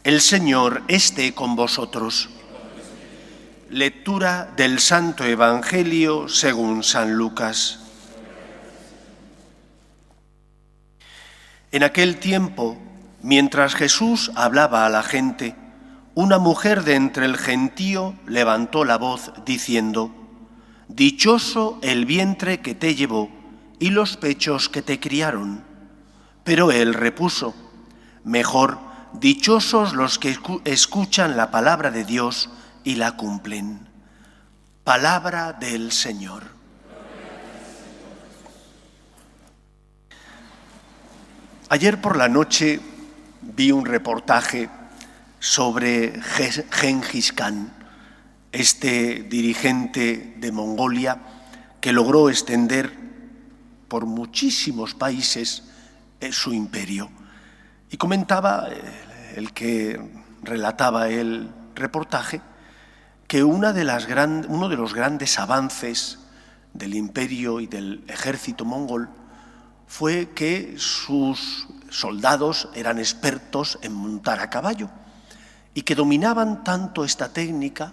El Señor esté con vosotros. Lectura del Santo Evangelio según San Lucas. En aquel tiempo, mientras Jesús hablaba a la gente, una mujer de entre el gentío levantó la voz diciendo: «Dichoso el vientre que te llevó y los pechos que te criaron». Pero él repuso: «Mejor, dichosos los que escuchan la palabra de Dios y la cumplen». Palabra del Señor. Ayer por la noche vi un reportaje sobre Gengis Khan, este dirigente de Mongolia que logró extender por muchísimos países su imperio. Y comentaba el que relataba el reportaje que uno de los grandes avances del imperio y del ejército mongol fue que sus soldados eran expertos en montar a caballo y que dominaban tanto esta técnica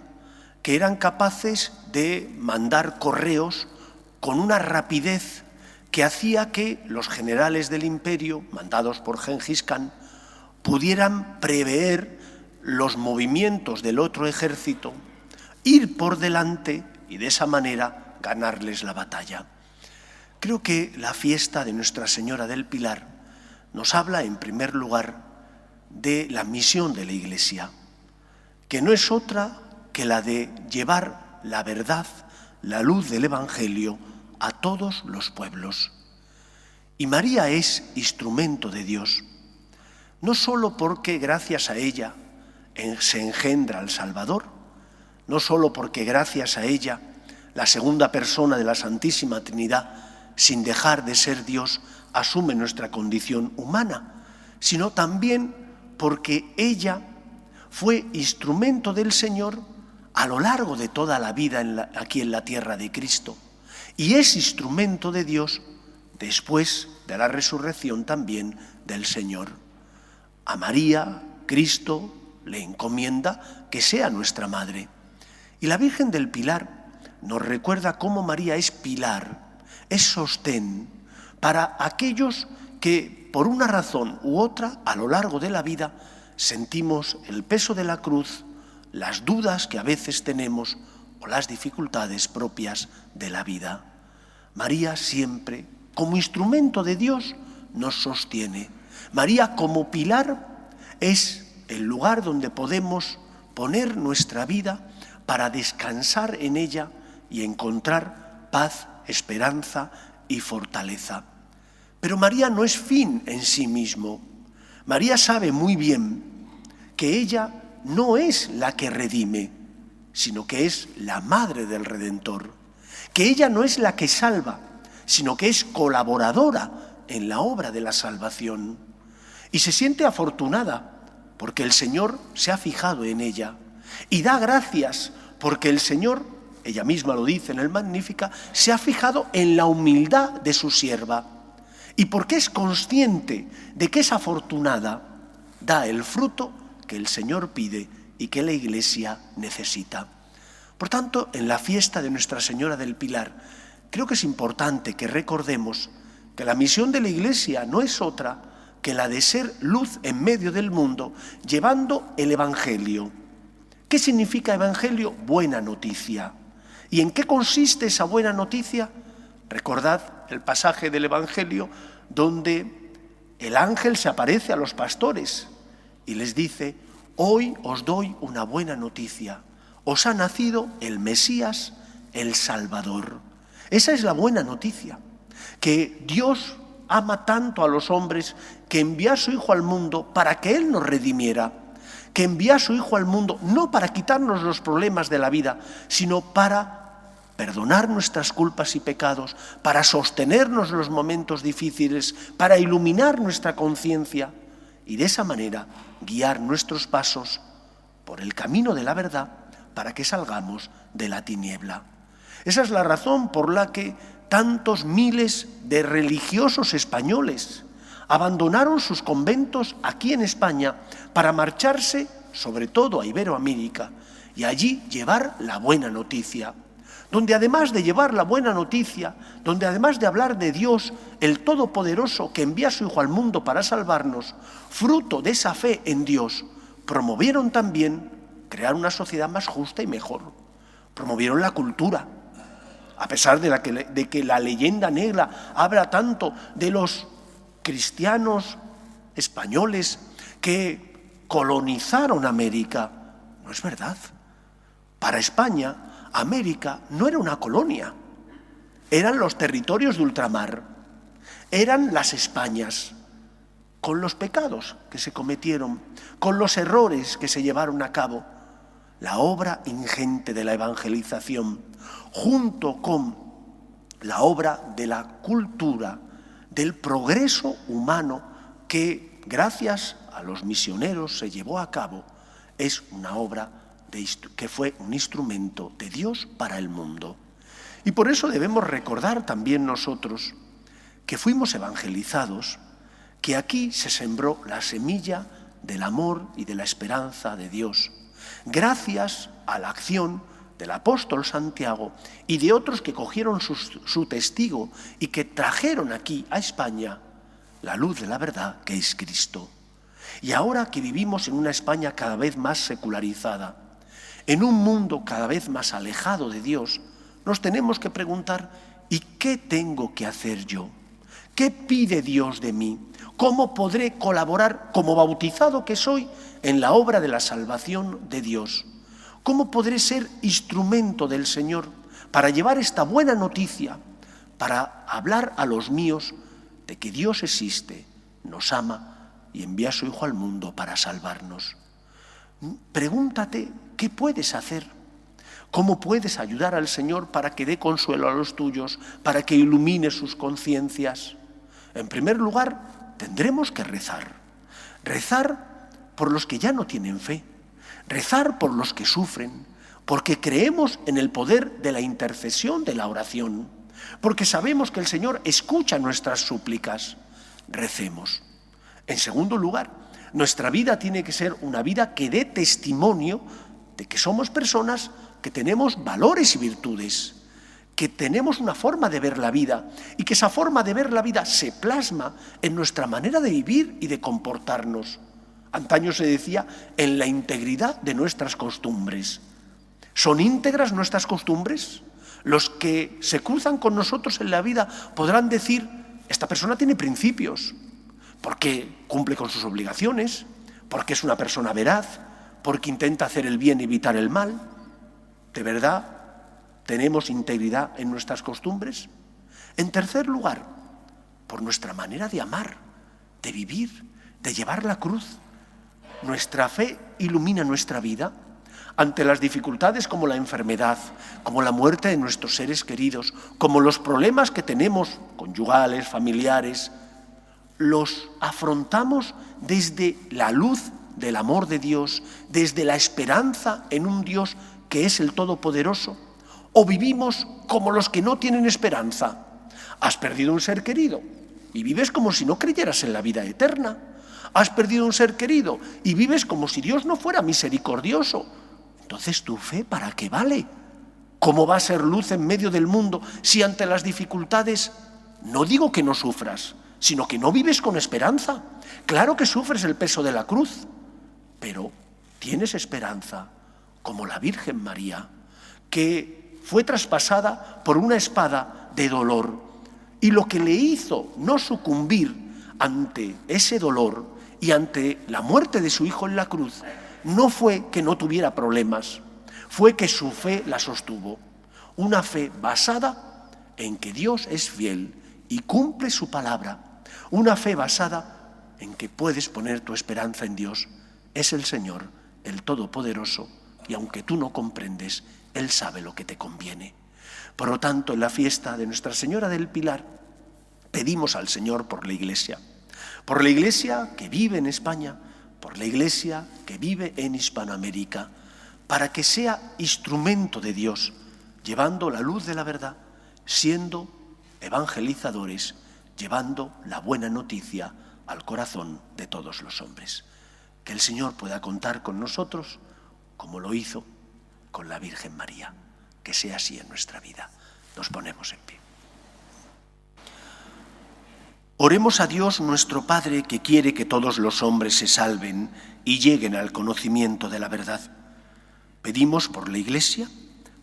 que eran capaces de mandar correos con una rapidez que hacía que los generales del imperio, mandados por Gengis Khan, pudieran prever los movimientos del otro ejército, ir por delante y de esa manera ganarles la batalla. Creo que la fiesta de Nuestra Señora del Pilar nos habla, en primer lugar, de la misión de la Iglesia, que no es otra que la de llevar la verdad, la luz del Evangelio a todos los pueblos. Y María es instrumento de Dios, no solo porque gracias a ella se engendra el Salvador, no solo porque gracias a ella la segunda persona de la Santísima Trinidad, sin dejar de ser Dios, asume nuestra condición humana, sino también porque ella fue instrumento del Señor a lo largo de toda la vida aquí en la tierra de Cristo, y es instrumento de Dios después de la resurrección también del Señor. A María, Cristo le encomienda que sea nuestra madre. Y la Virgen del Pilar nos recuerda cómo María es pilar, es sostén para aquellos que por una razón u otra a lo largo de la vida sentimos el peso de la cruz, las dudas que a veces tenemos o las dificultades propias de la vida. María siempre, como instrumento de Dios, nos sostiene. María como pilar es el lugar donde podemos poner nuestra vida para descansar en ella y encontrar paz, esperanza y fortaleza. Pero María no es fin en sí mismo. María sabe muy bien que ella no es la que redime, sino que es la madre del Redentor. Que ella no es la que salva, sino que es colaboradora en la obra de la salvación. Y se siente afortunada porque el Señor se ha fijado en ella. Y da gracias porque el Señor, ella misma lo dice en el Magnífica, se ha fijado en la humildad de su sierva. Y porque es consciente de que es afortunada, da el fruto que el Señor pide y que la Iglesia necesita. Por tanto, en la fiesta de Nuestra Señora del Pilar, creo que es importante que recordemos que la misión de la Iglesia no es otra que la de ser luz en medio del mundo, llevando el Evangelio. ¿Qué significa Evangelio? Buena noticia. ¿Y en qué consiste esa buena noticia? Recordad el pasaje del Evangelio donde el ángel se aparece a los pastores y les dice: hoy os doy una buena noticia. Os ha nacido el Mesías, el Salvador. Esa es la buena noticia, que Dios ama tanto a los hombres que envía a su Hijo al mundo para que Él nos redimiera, que envía a su Hijo al mundo no para quitarnos los problemas de la vida, sino para perdonar nuestras culpas y pecados, para sostenernos en los momentos difíciles, para iluminar nuestra conciencia y de esa manera guiar nuestros pasos por el camino de la verdad para que salgamos de la tiniebla. Esa es la razón por la que tantos miles de religiosos españoles abandonaron sus conventos aquí en España para marcharse, sobre todo a Iberoamérica, y allí llevar la buena noticia, donde además de llevar la buena noticia, donde además de hablar de Dios, el Todopoderoso que envía a su Hijo al mundo para salvarnos, fruto de esa fe en Dios, promovieron también crear una sociedad más justa y mejor. Promovieron la cultura, a pesar de que la leyenda negra habla tanto de los cristianos españoles que colonizaron América. No es verdad. Para España, América no era una colonia, eran los territorios de ultramar, eran las Españas, con los pecados que se cometieron, con los errores que se llevaron a cabo. La obra ingente de la evangelización, junto con la obra de la cultura, del progreso humano que, gracias a los misioneros, se llevó a cabo, es una obra que fue un instrumento de Dios para el mundo. Y por eso debemos recordar también nosotros que fuimos evangelizados, que aquí se sembró la semilla del amor y de la esperanza de Dios, gracias a la acción del apóstol Santiago y de otros que cogieron su testigo y que trajeron aquí a España la luz de la verdad que es Cristo. Y ahora que vivimos en una España cada vez más secularizada, en un mundo cada vez más alejado de Dios, nos tenemos que preguntar: ¿y qué tengo que hacer yo? ¿Qué pide Dios de mí? ¿Cómo podré colaborar como bautizado que soy en la obra de la salvación de Dios? ¿Cómo podré ser instrumento del Señor para llevar esta buena noticia, para hablar a los míos de que Dios existe, nos ama y envía a su Hijo al mundo para salvarnos? Pregúntate, ¿qué puedes hacer? ¿Cómo puedes ayudar al Señor para que dé consuelo a los tuyos, para que ilumine sus conciencias? En primer lugar, tendremos que rezar. Rezar por los que ya no tienen fe. Rezar por los que sufren, porque creemos en el poder de la intercesión de la oración, porque sabemos que el Señor escucha nuestras súplicas. Recemos. En segundo lugar, nuestra vida tiene que ser una vida que dé testimonio de que somos personas que tenemos valores y virtudes, que tenemos una forma de ver la vida y que esa forma de ver la vida se plasma en nuestra manera de vivir y de comportarnos. Antaño se decía en la integridad de nuestras costumbres. ¿Son íntegras nuestras costumbres? Los que se cruzan con nosotros en la vida podrán decir: esta persona tiene principios, porque cumple con sus obligaciones, porque es una persona veraz, porque intenta hacer el bien y evitar el mal. ¿De verdad tenemos integridad en nuestras costumbres? En tercer lugar, por nuestra manera de amar, de vivir, de llevar la cruz. Nuestra fe ilumina nuestra vida ante las dificultades como la enfermedad, como la muerte de nuestros seres queridos, como los problemas que tenemos conyugales, familiares. Los afrontamos desde la luz del amor de Dios, desde la esperanza en un Dios que es el Todopoderoso, o vivimos como los que no tienen esperanza. Has perdido un ser querido y vives como si no creyeras en la vida eterna. Has perdido un ser querido y vives como si Dios no fuera misericordioso. Entonces, ¿tu fe para qué vale? ¿Cómo va a ser luz en medio del mundo si ante las dificultades, no digo que no sufras, sino que no vives con esperanza? Claro que sufres el peso de la cruz, pero tienes esperanza, como la Virgen María, que fue traspasada por una espada de dolor, y lo que le hizo no sucumbir ante ese dolor y ante la muerte de su Hijo en la cruz, no fue que no tuviera problemas, fue que su fe la sostuvo. Una fe basada en que Dios es fiel y cumple su palabra. Una fe basada en que puedes poner tu esperanza en Dios. Es el Señor, el Todopoderoso, y aunque tú no comprendes, Él sabe lo que te conviene. Por lo tanto, en la fiesta de Nuestra Señora del Pilar, pedimos al Señor por la Iglesia que vive en España, por la Iglesia que vive en Hispanoamérica, para que sea instrumento de Dios, llevando la luz de la verdad, siendo evangelizadores, llevando la buena noticia al corazón de todos los hombres. Que el Señor pueda contar con nosotros como lo hizo con la Virgen María. Que sea así en nuestra vida. Nos ponemos en pie. Oremos a Dios nuestro Padre, que quiere que todos los hombres se salven y lleguen al conocimiento de la verdad. Pedimos por la Iglesia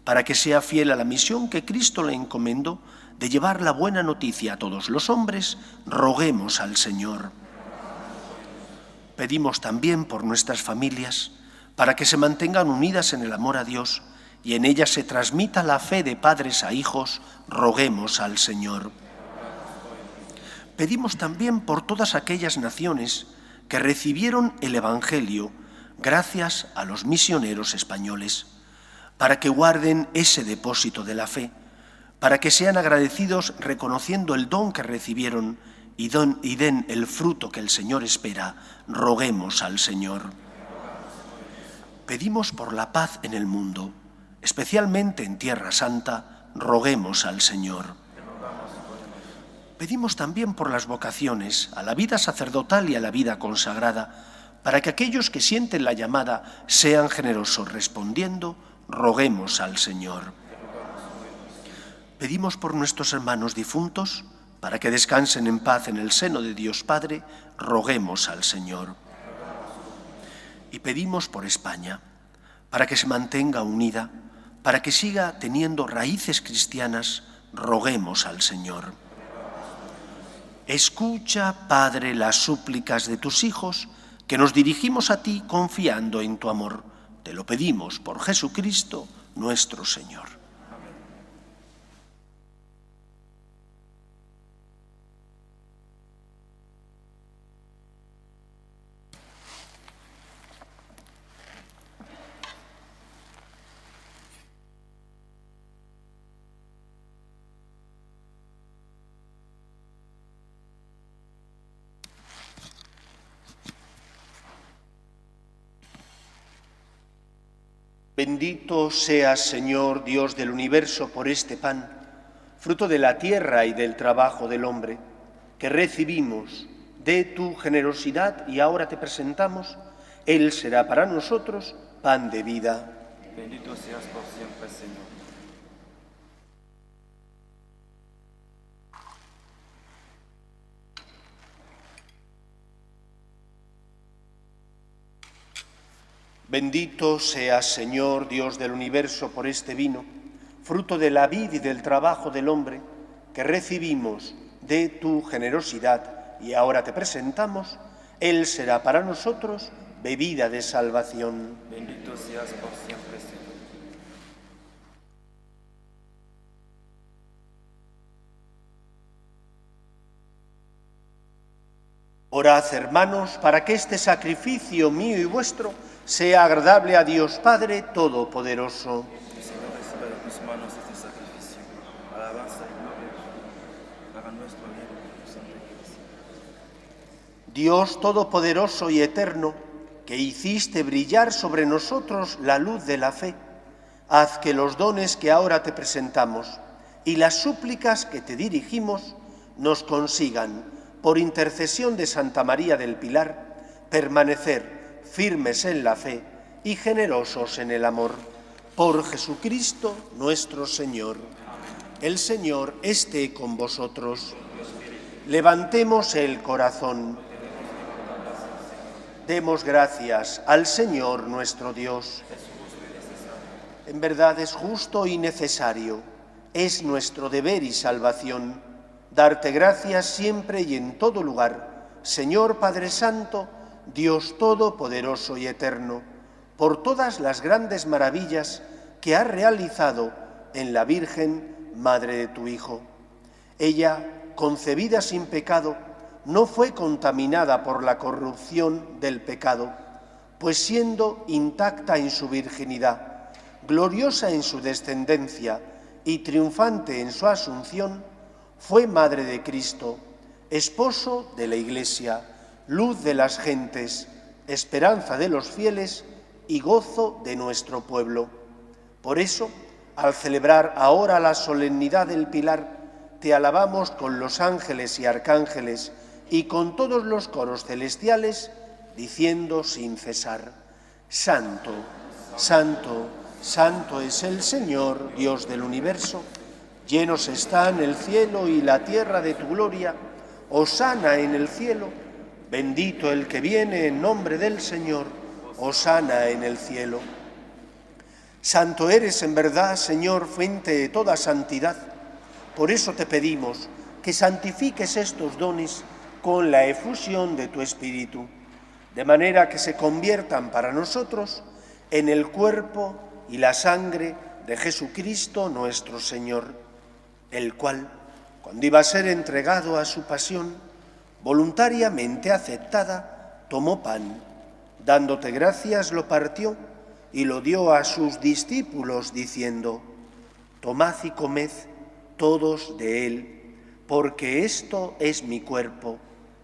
para que sea fiel a la misión que Cristo le encomendó de llevar la buena noticia a todos los hombres. Roguemos al Señor. Pedimos también por nuestras familias para que se mantengan unidas en el amor a Dios y en ellas se transmita la fe de padres a hijos. Roguemos al Señor. Pedimos también por todas aquellas naciones que recibieron el Evangelio gracias a los misioneros españoles, para que guarden ese depósito de la fe, para que sean agradecidos reconociendo el don que recibieron y den el fruto que el Señor espera. Roguemos al Señor. Pedimos por la paz en el mundo, especialmente en Tierra Santa. Roguemos al Señor. Pedimos también por las vocaciones a la vida sacerdotal y a la vida consagrada, para que aquellos que sienten la llamada sean generosos respondiendo. Roguemos al Señor. Pedimos por nuestros hermanos difuntos, para que descansen en paz en el seno de Dios Padre. Roguemos al Señor. Y pedimos por España, para que se mantenga unida, para que siga teniendo raíces cristianas. Roguemos al Señor. Escucha, Padre, las súplicas de tus hijos, que nos dirigimos a ti confiando en tu amor. Te lo pedimos por Jesucristo, nuestro Señor. Bendito seas, Señor, Dios del universo, por este pan, fruto de la tierra y del trabajo del hombre, que recibimos de tu generosidad y ahora te presentamos. Él será para nosotros pan de vida. Bendito seas por siempre, Señor. Bendito seas, Señor, Dios del universo, por este vino, fruto de la vid y del trabajo del hombre, que recibimos de tu generosidad y ahora te presentamos. Él será para nosotros bebida de salvación. Bendito seas por siempre, Señor. Orad, hermanos, para que este sacrificio mío y vuestro sea agradable a Dios Padre Todopoderoso. Que el Señor reciba de tus manos este sacrificio, alabanza y gloria para nuestro bien y tu santa Iglesia. Dios Todopoderoso y Eterno, que hiciste brillar sobre nosotros la luz de la fe, haz que los dones que ahora te presentamos y las súplicas que te dirigimos nos consigan, por intercesión de Santa María del Pilar, permanecer firmes en la fe y generosos en el amor. Por Jesucristo nuestro Señor. El Señor esté con vosotros. Levantemos el corazón. Demos gracias al Señor nuestro Dios. En verdad es justo y necesario, es nuestro deber y salvación, darte gracias siempre y en todo lugar, Señor Padre Santo, Dios Todopoderoso y Eterno, por todas las grandes maravillas que has realizado en la Virgen, Madre de tu Hijo. Ella, concebida sin pecado, no fue contaminada por la corrupción del pecado, pues siendo intacta en su virginidad, gloriosa en su descendencia y triunfante en su asunción, fue Madre de Cristo, esposo de la Iglesia, luz de las gentes, esperanza de los fieles y gozo de nuestro pueblo. Por eso, al celebrar ahora la solemnidad del Pilar, te alabamos con los ángeles y arcángeles y con todos los coros celestiales, diciendo sin cesar: Santo, Santo, Santo es el Señor, Dios del universo. Llenos están el cielo y la tierra de tu gloria. Hosana en el cielo. Bendito el que viene en nombre del Señor. Hosana en el cielo. Santo eres en verdad, Señor, fuente de toda santidad. Por eso te pedimos que santifiques estos dones con la efusión de tu Espíritu, de manera que se conviertan para nosotros en el cuerpo y la sangre de Jesucristo nuestro Señor, el cual, cuando iba a ser entregado a su pasión, voluntariamente aceptada, tomó pan, dándote gracias, lo partió y lo dio a sus discípulos, diciendo: Tomad y comed todos de él, porque esto es mi cuerpo,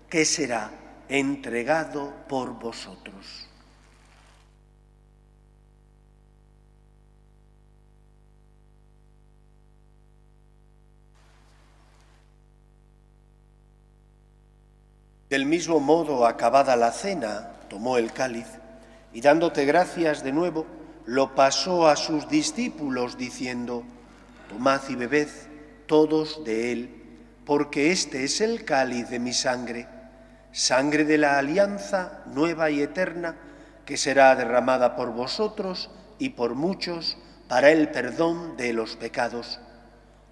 que será entregado por vosotros. Del mismo modo, acabada la cena, tomó el cáliz y, dándote gracias de nuevo, lo pasó a sus discípulos, diciendo: Tomad y bebed todos de él, porque este es el cáliz de mi sangre, sangre de la alianza nueva y eterna, que será derramada por vosotros y por muchos para el perdón de los pecados.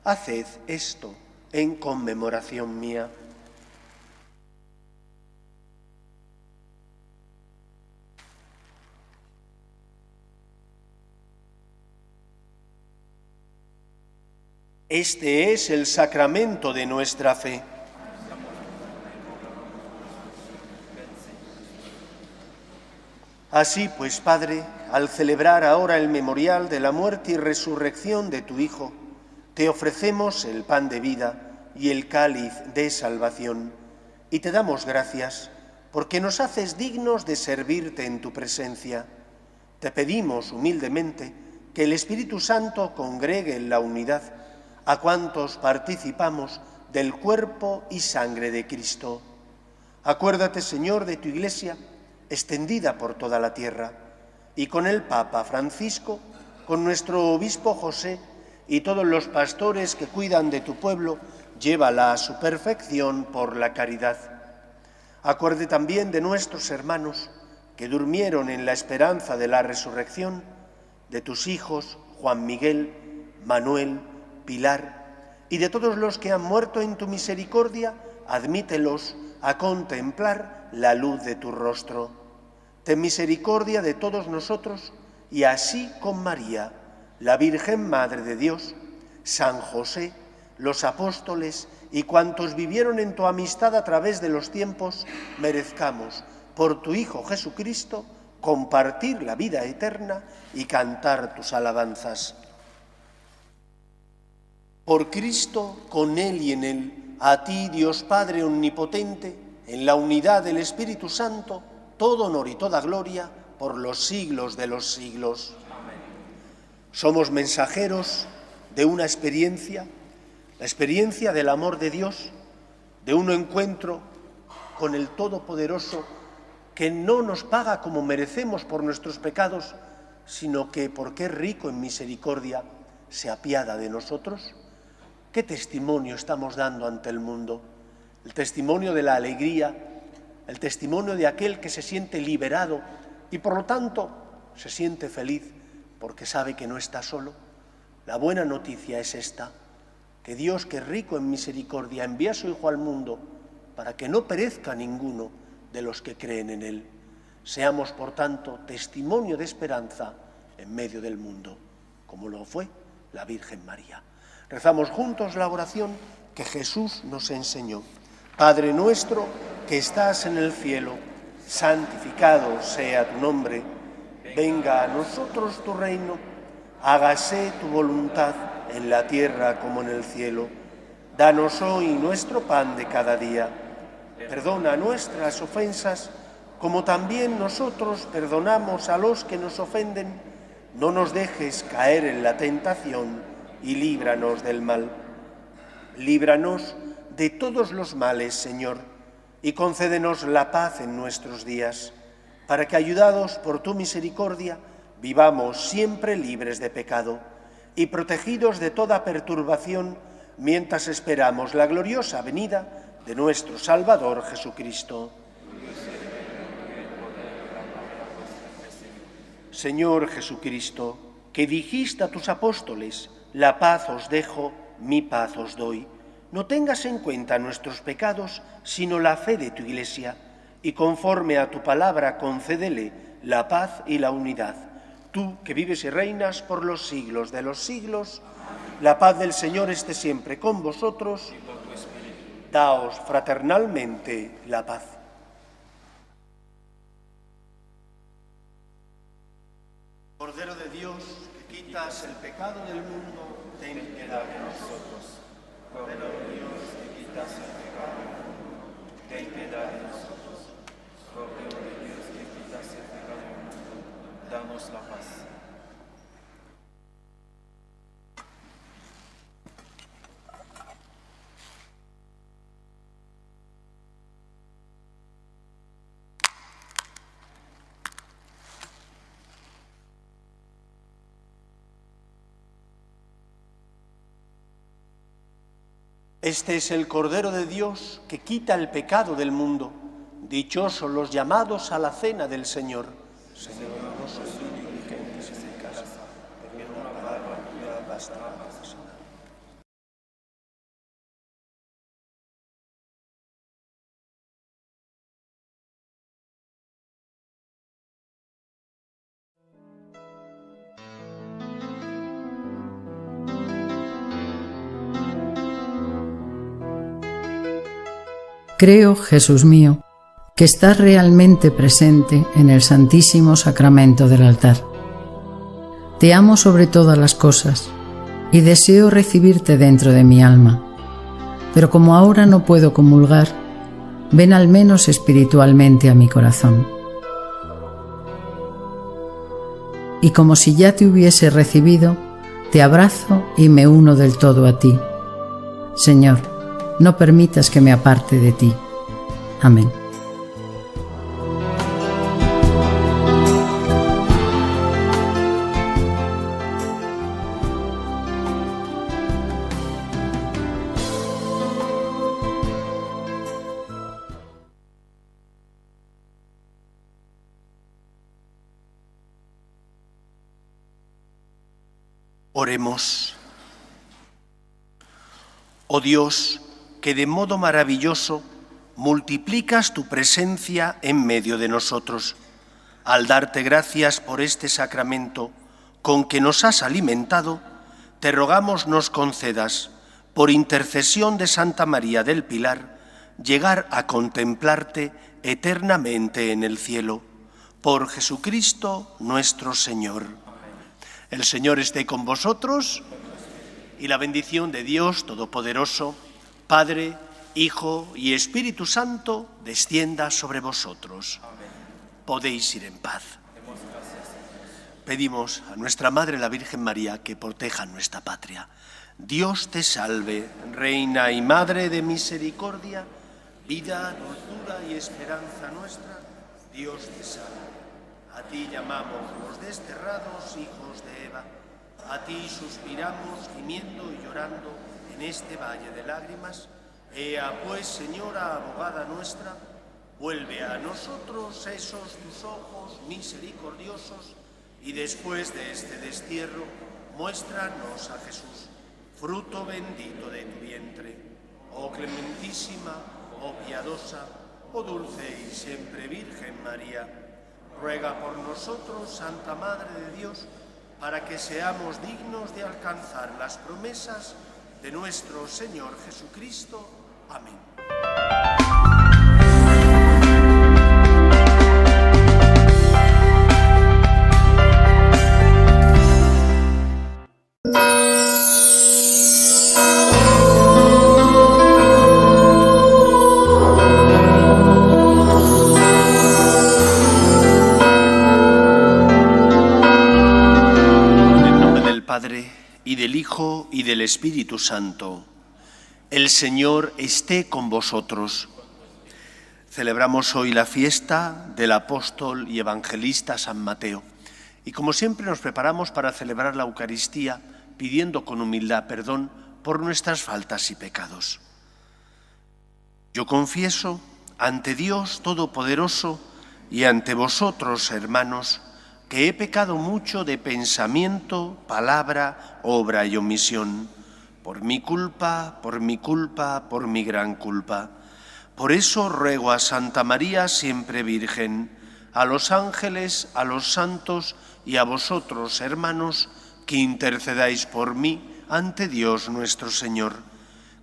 Haced esto en conmemoración mía. Este es el sacramento de nuestra fe. Así pues, Padre, al celebrar ahora el memorial de la muerte y resurrección de tu Hijo, te ofrecemos el pan de vida y el cáliz de salvación, y te damos gracias porque nos haces dignos de servirte en tu presencia. Te pedimos humildemente que el Espíritu Santo congregue en la unidad a cuantos participamos del cuerpo y sangre de Cristo. Acuérdate, Señor, de tu Iglesia, extendida por toda la tierra, y con el Papa Francisco, con nuestro obispo José y todos los pastores que cuidan de tu pueblo, llévala a su perfección por la caridad. Acuerde también de nuestros hermanos que durmieron en la esperanza de la resurrección, de tus hijos Juan Miguel, Manuel, Pilar, y de todos los que han muerto en tu misericordia, admítelos a contemplar la luz de tu rostro. Ten misericordia de todos nosotros, y así con María, la Virgen Madre de Dios, San José, los apóstoles y cuantos vivieron en tu amistad a través de los tiempos, merezcamos, por tu Hijo Jesucristo, compartir la vida eterna y cantar tus alabanzas. Por Cristo, con Él y en Él, a ti, Dios Padre omnipotente, en la unidad del Espíritu Santo, todo honor y toda gloria por los siglos de los siglos. Amén. Somos mensajeros de una experiencia, la experiencia del amor de Dios, de un encuentro con el Todopoderoso que no nos paga como merecemos por nuestros pecados, sino que, porque es rico en misericordia, se apiada de nosotros. ¿Qué testimonio estamos dando ante el mundo? El testimonio de la alegría, el testimonio de aquel que se siente liberado y por lo tanto se siente feliz porque sabe que no está solo. La buena noticia es esta, que Dios, que es rico en misericordia, envía a su Hijo al mundo para que no perezca ninguno de los que creen en Él. Seamos, por tanto, testimonio de esperanza en medio del mundo, como lo fue la Virgen María. Rezamos juntos la oración que Jesús nos enseñó. Padre nuestro que estás en el cielo, santificado sea tu nombre. Venga a nosotros tu reino. Hágase tu voluntad en la tierra como en el cielo. Danos hoy nuestro pan de cada día. Perdona nuestras ofensas, como también nosotros perdonamos a los que nos ofenden. No nos dejes caer en la tentación y líbranos del mal. Líbranos de todos los males, Señor, y concédenos la paz en nuestros días, para que, ayudados por tu misericordia, vivamos siempre libres de pecado y protegidos de toda perturbación, mientras esperamos la gloriosa venida de nuestro Salvador Jesucristo. Señor Jesucristo, que dijiste a tus apóstoles: la paz os dejo, mi paz os doy, no tengas en cuenta nuestros pecados, sino la fe de tu Iglesia, y conforme a tu palabra concédele la paz y la unidad. Tú, que vives y reinas por los siglos de los siglos, la paz del Señor esté siempre con vosotros. Daos fraternalmente la paz. Cordero de Dios, que quitas el pecado del mundo, ten piedad de nosotros. Cordero de Dios, que quitas el pecado del mundo, ten piedad de nosotros. Cordero de Dios, que quitas el pecado del mundo, danos la paz. Este es el Cordero de Dios que quita el pecado del mundo. Dichosos los llamados a la cena del Señor. Señor, no soy digno de que entres en mi casa, pero una palabra tuya bastará para sanar. Creo, Jesús mío, que estás realmente presente en el Santísimo Sacramento del altar. Te amo sobre todas las cosas y deseo recibirte dentro de mi alma. Pero como ahora no puedo comulgar, ven al menos espiritualmente a mi corazón. Y como si ya te hubiese recibido, te abrazo y me uno del todo a ti. Señor, no permitas que me aparte de ti. Amén. Oremos. Oh Dios, que de modo maravilloso multiplicas tu presencia en medio de nosotros. Al darte gracias por este sacramento con que nos has alimentado, te rogamos nos concedas, por intercesión de Santa María del Pilar, llegar a contemplarte eternamente en el cielo. Por Jesucristo nuestro Señor. El Señor esté con vosotros y la bendición de Dios Todopoderoso, Padre, Hijo y Espíritu Santo, descienda sobre vosotros. Amén. Podéis ir en paz. Pedimos a nuestra Madre la Virgen María que proteja nuestra patria. Dios te salve, Reina y Madre de misericordia, vida, dulzura y esperanza nuestra. Dios te salve. A ti llamamos los desterrados hijos de Eva. A ti suspiramos gimiendo y llorando en este valle de lágrimas. Ea pues, Señora, abogada nuestra, vuelve a nosotros esos tus ojos misericordiosos y después de este destierro, muéstranos a Jesús, fruto bendito de tu vientre. Oh clementísima, oh piadosa, oh dulce y siempre Virgen María, ruega por nosotros, Santa Madre de Dios, para que seamos dignos de alcanzar las promesas de nuestro Señor Jesucristo. Amén. En el nombre del Padre, y del Hijo, y del Espíritu Santo. El Señor esté con vosotros. Celebramos hoy la fiesta del apóstol y evangelista San Mateo. Y como siempre nos preparamos para celebrar la Eucaristía pidiendo con humildad perdón por nuestras faltas y pecados. Yo confieso ante Dios Todopoderoso y ante vosotros, hermanos, que he pecado mucho de pensamiento, palabra, obra y omisión, por mi culpa, por mi gran culpa. Por eso ruego a Santa María, siempre Virgen, a los ángeles, a los santos y a vosotros, hermanos, que intercedáis por mí ante Dios nuestro Señor.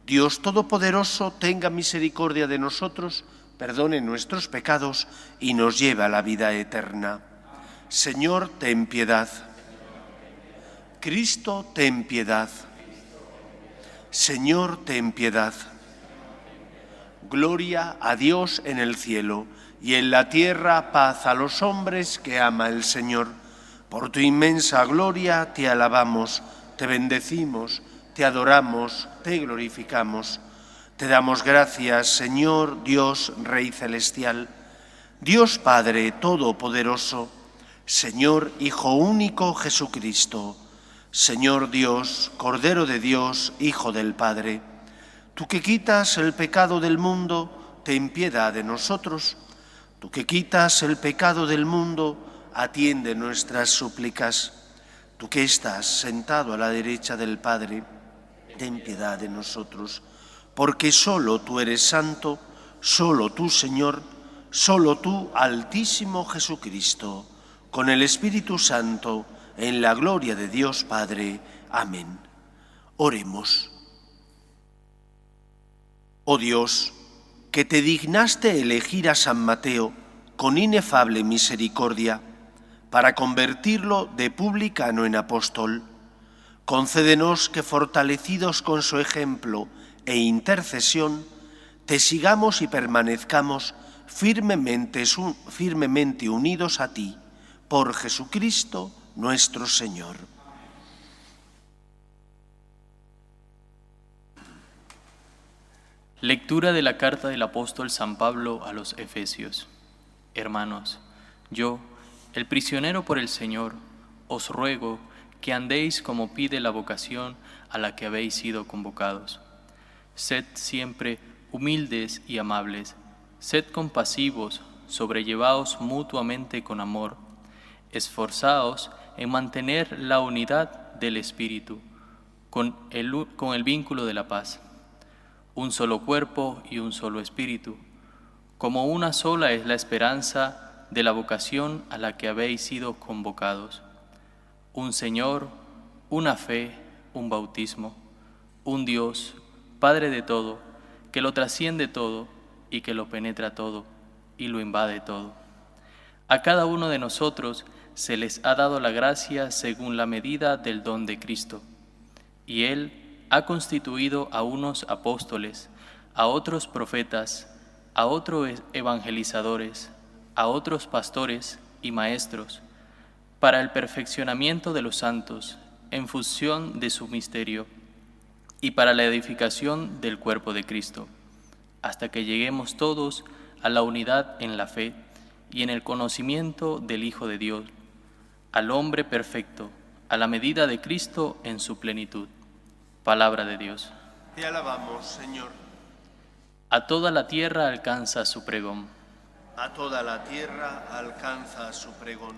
Dios Todopoderoso tenga misericordia de nosotros, perdone nuestros pecados y nos lleve a la vida eterna. Señor, ten piedad. Cristo, ten piedad. Señor, ten piedad. Gloria a Dios en el cielo y en la tierra paz a los hombres que ama el Señor. Por tu inmensa gloria te alabamos, te bendecimos, te adoramos, te glorificamos. Te damos gracias, Señor Dios, Rey celestial, Dios Padre Todopoderoso, Señor Hijo único Jesucristo, Señor Dios, Cordero de Dios, Hijo del Padre. Tú que quitas el pecado del mundo, ten piedad de nosotros. Tú que quitas el pecado del mundo, atiende nuestras súplicas. Tú que estás sentado a la derecha del Padre, ten piedad de nosotros. Porque solo tú eres santo, solo tú, Señor, solo tú, Altísimo Jesucristo, con el Espíritu Santo, en la gloria de Dios Padre. Amén. Oremos. Oh Dios, que te dignaste elegir a San Mateo con inefable misericordia para convertirlo de publicano en apóstol, concédenos que, fortalecidos con su ejemplo e intercesión, te sigamos y permanezcamos firmemente unidos a ti, por Jesucristo nuestro Señor. Lectura de la carta del apóstol San Pablo a los Efesios. Hermanos, yo, el prisionero por el Señor, os ruego que andéis como pide la vocación a la que habéis sido convocados. Sed siempre humildes y amables, sed compasivos, sobrellevaos mutuamente con amor, esforzaos en mantener la unidad del Espíritu, con el vínculo de la paz. Un solo cuerpo y un solo espíritu, como una sola es la esperanza de la vocación a la que habéis sido convocados. Un Señor, una fe, un bautismo, un Dios, Padre de todo, que lo trasciende todo y que lo penetra todo y lo invade todo. A cada uno de nosotros se les ha dado la gracia según la medida del don de Cristo, y Él ha constituido a unos apóstoles, a otros profetas, a otros evangelizadores, a otros pastores y maestros, para el perfeccionamiento de los santos, en función de su misterio, y para la edificación del cuerpo de Cristo, hasta que lleguemos todos a la unidad en la fe y en el conocimiento del Hijo de Dios, al hombre perfecto, a la medida de Cristo en su plenitud. Palabra de Dios. Te alabamos, Señor. A toda la tierra alcanza su pregón. A toda la tierra alcanza su pregón.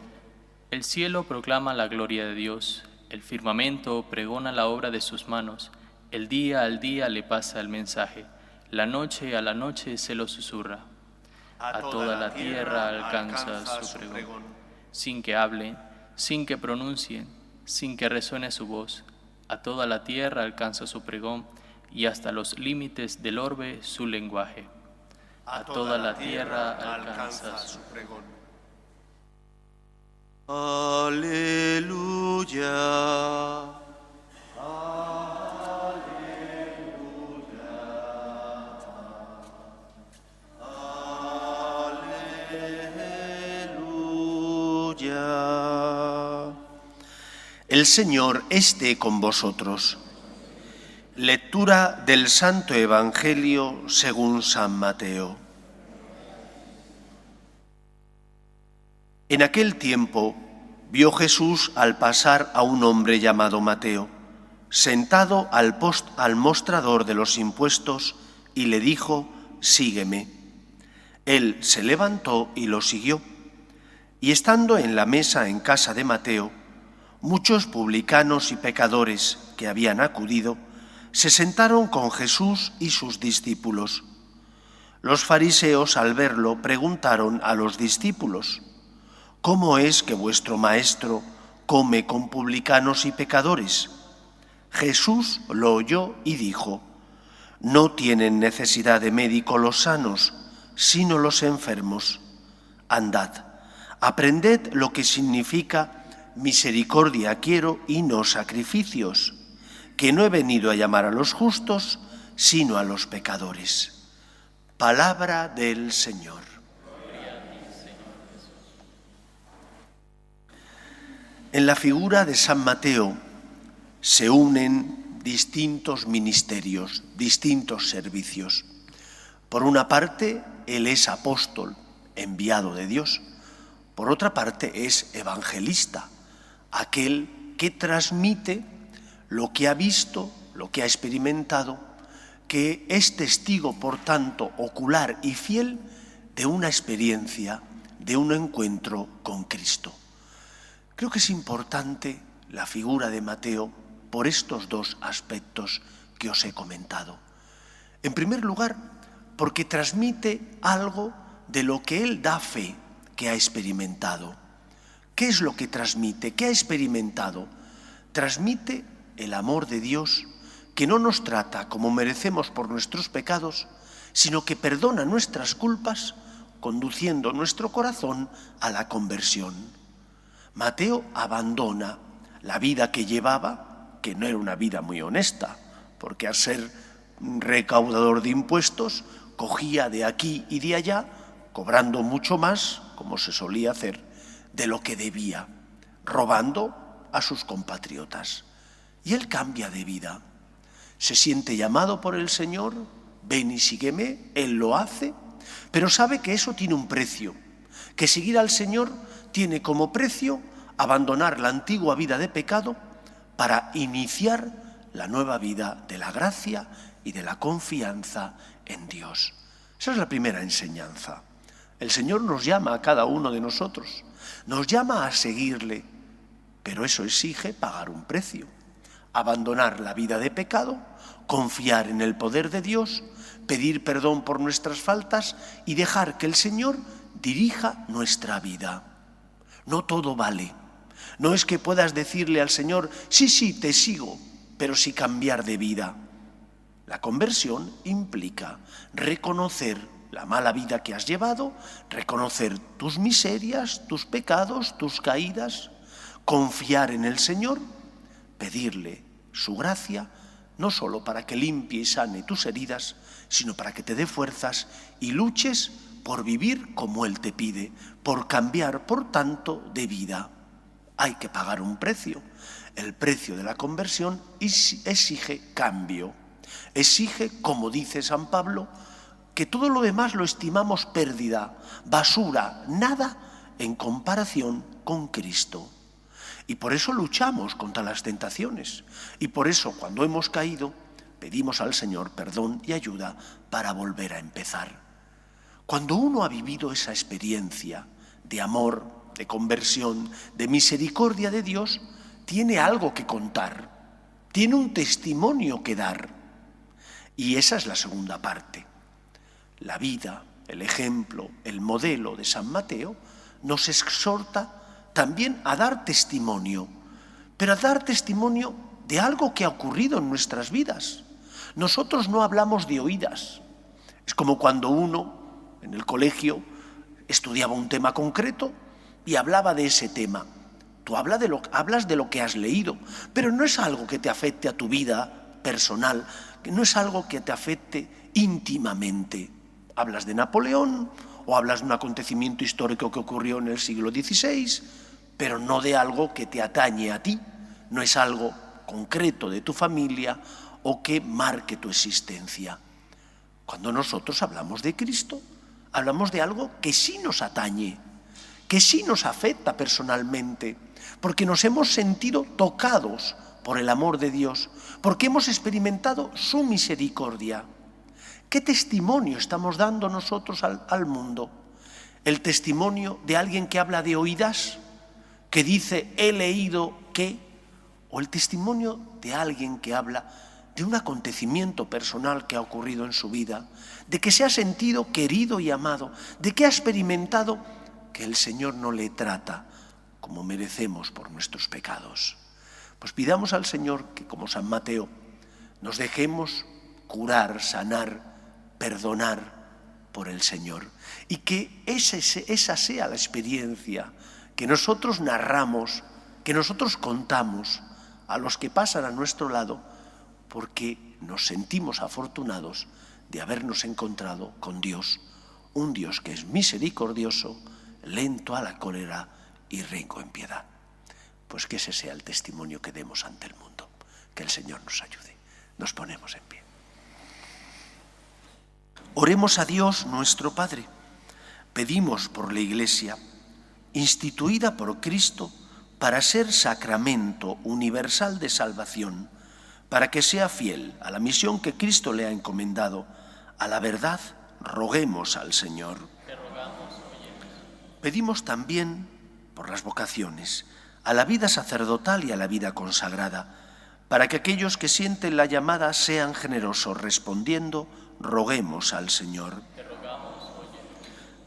El cielo proclama la gloria de Dios, el firmamento pregona la obra de sus manos, el día al día le pasa el mensaje, la noche a la noche se lo susurra. A toda la tierra alcanza su pregón. Sin que hablen, sin que pronuncien, sin que resuene su voz, a toda la tierra alcanza su pregón y hasta los límites del orbe su lenguaje. A toda la tierra alcanza su pregón. Aleluya. El Señor esté con vosotros. Lectura del Santo Evangelio según San Mateo. En aquel tiempo vio Jesús al pasar a un hombre llamado Mateo, sentado al mostrador de los impuestos, y le dijo: «Sígueme». Él se levantó y lo siguió. Y estando en la mesa en casa de Mateo, muchos publicanos y pecadores que habían acudido se sentaron con Jesús y sus discípulos. Los fariseos, al verlo, preguntaron a los discípulos: «¿Cómo es que vuestro maestro come con publicanos y pecadores?». Jesús lo oyó y dijo: «No tienen necesidad de médico los sanos, sino los enfermos. Andad, aprended lo que significa misericordia quiero y no sacrificios, que no he venido a llamar a los justos, sino a los pecadores». Palabra del Señor. En la figura de San Mateo se unen distintos ministerios, distintos servicios. Por una parte, él es apóstol, enviado de Dios. Por otra parte, es evangelista, aquel que transmite lo que ha visto, lo que ha experimentado, que es testigo, por tanto, ocular y fiel de una experiencia, de un encuentro con Cristo. Creo que es importante la figura de Mateo por estos dos aspectos que os he comentado. En primer lugar, porque transmite algo de lo que él da fe que ha experimentado. ¿Qué es lo que transmite? ¿Qué ha experimentado? Transmite el amor de Dios, que no nos trata como merecemos por nuestros pecados, sino que perdona nuestras culpas, conduciendo nuestro corazón a la conversión. Mateo abandona la vida que llevaba, que no era una vida muy honesta, porque al ser recaudador de impuestos, cogía de aquí y de allá, cobrando mucho más, como se solía hacer, de lo que debía, robando a sus compatriotas. Y él cambia de vida. Se siente llamado por el Señor: ven y sígueme. Él lo hace, pero sabe que eso tiene un precio, que seguir al Señor tiene como precio abandonar la antigua vida de pecado para iniciar la nueva vida de la gracia y de la confianza en Dios. Esa es la primera enseñanza. El Señor nos llama a cada uno de nosotros, nos llama a seguirle, pero eso exige pagar un precio. Abandonar la vida de pecado, confiar en el poder de Dios, pedir perdón por nuestras faltas y dejar que el Señor dirija nuestra vida. No todo vale. No es que puedas decirle al Señor: sí, te sigo, pero sí cambiar de vida. La conversión implica reconocer la mala vida que has llevado, reconocer tus miserias, tus pecados, tus caídas, confiar en el Señor, pedirle su gracia, no solo para que limpie y sane tus heridas, sino para que te dé fuerzas y luches por vivir como Él te pide, por cambiar, por tanto, de vida. Hay que pagar un precio. El precio de la conversión exige cambio. Exige, como dice San Pablo, que todo lo demás lo estimamos pérdida, basura, nada en comparación con Cristo. Y por eso luchamos contra las tentaciones. Y por eso, cuando hemos caído, pedimos al Señor perdón y ayuda para volver a empezar. Cuando uno ha vivido esa experiencia de amor, de conversión, de misericordia de Dios, tiene algo que contar, tiene un testimonio que dar. Y esa es la segunda parte. La vida, el ejemplo, el modelo de San Mateo nos exhorta también a dar testimonio, pero a dar testimonio de algo que ha ocurrido en nuestras vidas. Nosotros no hablamos de oídas. Es como cuando uno en el colegio estudiaba un tema concreto y hablaba de ese tema. Tú hablas de lo que has leído, pero no es algo que te afecte a tu vida personal, que no es algo que te afecte íntimamente. Hablas de Napoleón o hablas de un acontecimiento histórico que ocurrió en el siglo XVI, pero no de algo que te atañe a ti, no es algo concreto de tu familia o que marque tu existencia. Cuando nosotros hablamos de Cristo, hablamos de algo que sí nos atañe, que sí nos afecta personalmente, porque nos hemos sentido tocados por el amor de Dios, porque hemos experimentado su misericordia. ¿Qué testimonio estamos dando nosotros al mundo? ¿El testimonio de alguien que habla de oídas, que dice he leído que? ¿O el testimonio de alguien que habla de un acontecimiento personal que ha ocurrido en su vida, de que se ha sentido querido y amado, de que ha experimentado que el Señor no le trata como merecemos por nuestros pecados? Pues pidamos al Señor que, como San Mateo, nos dejemos curar, sanar, perdonar por el Señor, y que esa sea la experiencia que nosotros narramos, que nosotros contamos a los que pasan a nuestro lado, porque nos sentimos afortunados de habernos encontrado con Dios, un Dios que es misericordioso, lento a la cólera y rico en piedad. Pues que ese sea el testimonio que demos ante el mundo. Que el Señor nos ayude. Nos ponemos en pie. Oremos a Dios nuestro Padre. Pedimos por la Iglesia, instituida por Cristo para ser sacramento universal de salvación, para que sea fiel a la misión que Cristo le ha encomendado, a la verdad, roguemos al Señor. Pedimos también por las vocaciones, a la vida sacerdotal y a la vida consagrada, para que aquellos que sienten la llamada sean generosos respondiendo, roguemos al Señor.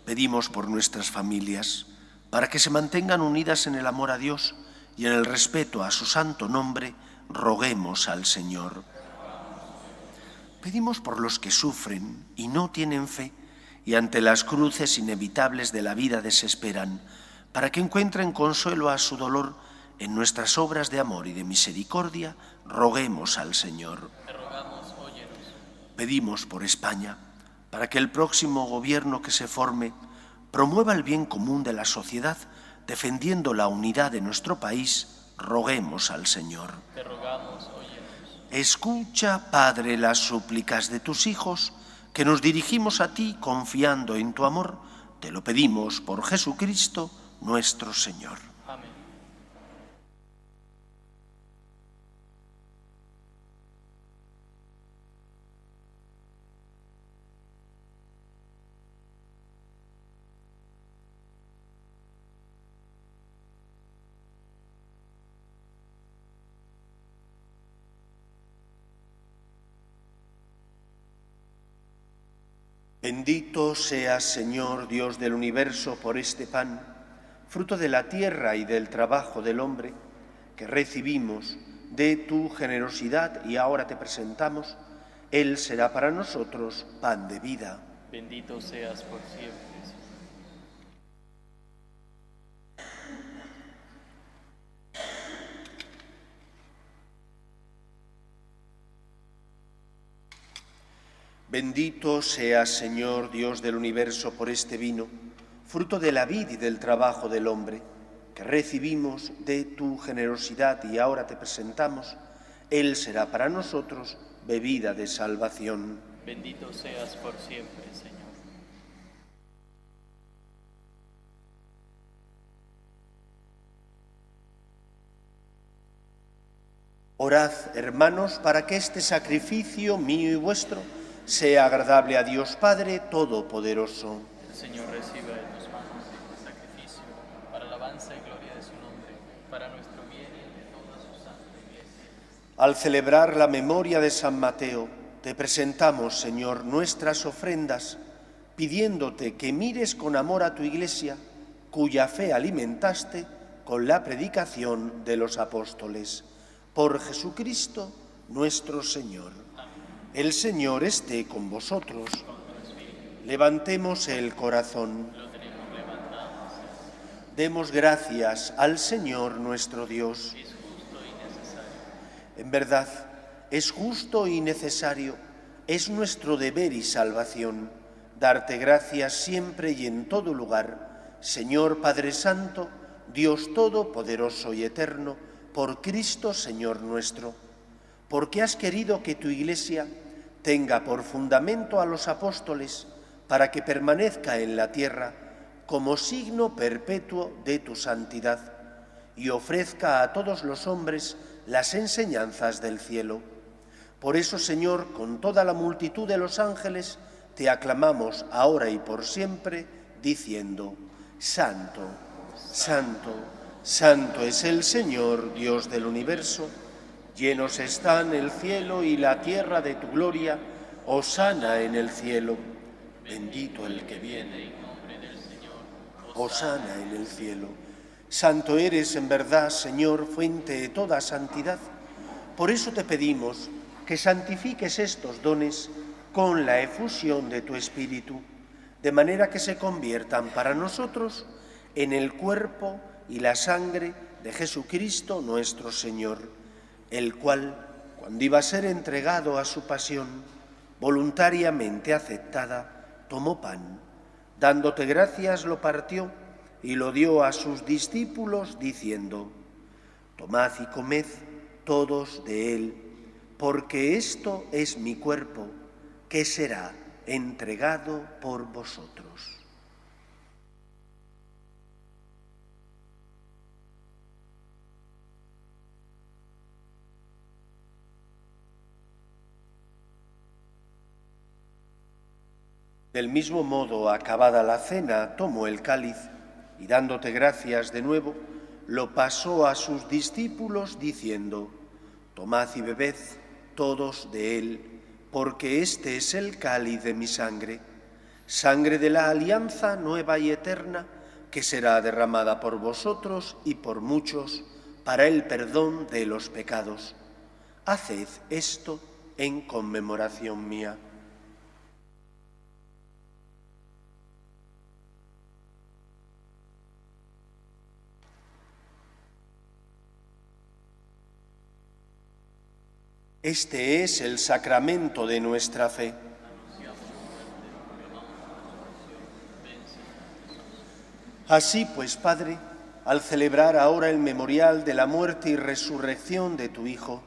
Pedimos por nuestras familias, para que se mantengan unidas en el amor a Dios y en el respeto a su santo nombre, roguemos al Señor. Pedimos por los que sufren y no tienen fe y ante las cruces inevitables de la vida desesperan, para que encuentren consuelo a su dolor en nuestras obras de amor y de misericordia, roguemos al Señor. Pedimos por España, para que el próximo gobierno que se forme promueva el bien común de la sociedad, defendiendo la unidad de nuestro país, roguemos al Señor. Escucha, Padre, las súplicas de tus hijos, que nos dirigimos a ti confiando en tu amor. Te lo pedimos por Jesucristo, nuestro Señor. Amén. Bendito seas, Señor, Dios del universo, por este pan, fruto de la tierra y del trabajo del hombre, que recibimos de tu generosidad y ahora te presentamos. Él será para nosotros pan de vida. Bendito seas por siempre. Bendito seas, Señor, Dios del universo, por este vino, fruto de la vid y del trabajo del hombre, que recibimos de tu generosidad y ahora te presentamos. Él será para nosotros bebida de salvación. Bendito seas por siempre, Señor. Orad, hermanos, para que este sacrificio mío y vuestro sea agradable a Dios Padre Todopoderoso. El Señor reciba de tus manos este sacrificio para alabanza y gloria de su nombre, para nuestro bien y el de toda su santa Iglesia. Al celebrar la memoria de San Mateo, te presentamos, Señor, nuestras ofrendas, pidiéndote que mires con amor a tu Iglesia, cuya fe alimentaste con la predicación de los apóstoles. Por Jesucristo, nuestro Señor. El Señor esté con vosotros. Levantemos el corazón. Demos gracias al Señor nuestro Dios. En verdad, es justo y necesario, es nuestro deber y salvación, darte gracias siempre y en todo lugar, Señor Padre Santo, Dios Todopoderoso y Eterno, por Cristo Señor nuestro, porque has querido que tu Iglesia tenga por fundamento a los apóstoles, para que permanezca en la tierra como signo perpetuo de tu santidad, y ofrezca a todos los hombres las enseñanzas del cielo. Por eso, Señor, con toda la multitud de los ángeles, te aclamamos ahora y por siempre, diciendo: Santo, Santo, Santo es el Señor, Dios del universo. Llenos están el cielo y la tierra de tu gloria. Hosana en el cielo. Bendito el que viene. Hosana en el cielo. Santo eres en verdad, Señor, fuente de toda santidad. Por eso te pedimos que santifiques estos dones con la efusión de tu Espíritu, de manera que se conviertan para nosotros en el cuerpo y la sangre de Jesucristo nuestro Señor, el cual, cuando iba a ser entregado a su pasión, voluntariamente aceptada, tomó pan, dándote gracias lo partió y lo dio a sus discípulos, diciendo: Tomad y comed todos de él, porque esto es mi cuerpo, que será entregado por vosotros. Del mismo modo, acabada la cena, tomó el cáliz y, dándote gracias de nuevo, lo pasó a sus discípulos, diciendo: Tomad y bebed todos de él, porque este es el cáliz de mi sangre, sangre de la alianza nueva y eterna, que será derramada por vosotros y por muchos para el perdón de los pecados. Haced esto en conmemoración mía. Este es el sacramento de nuestra fe. Así pues, Padre, al celebrar ahora el memorial de la muerte y resurrección de tu Hijo,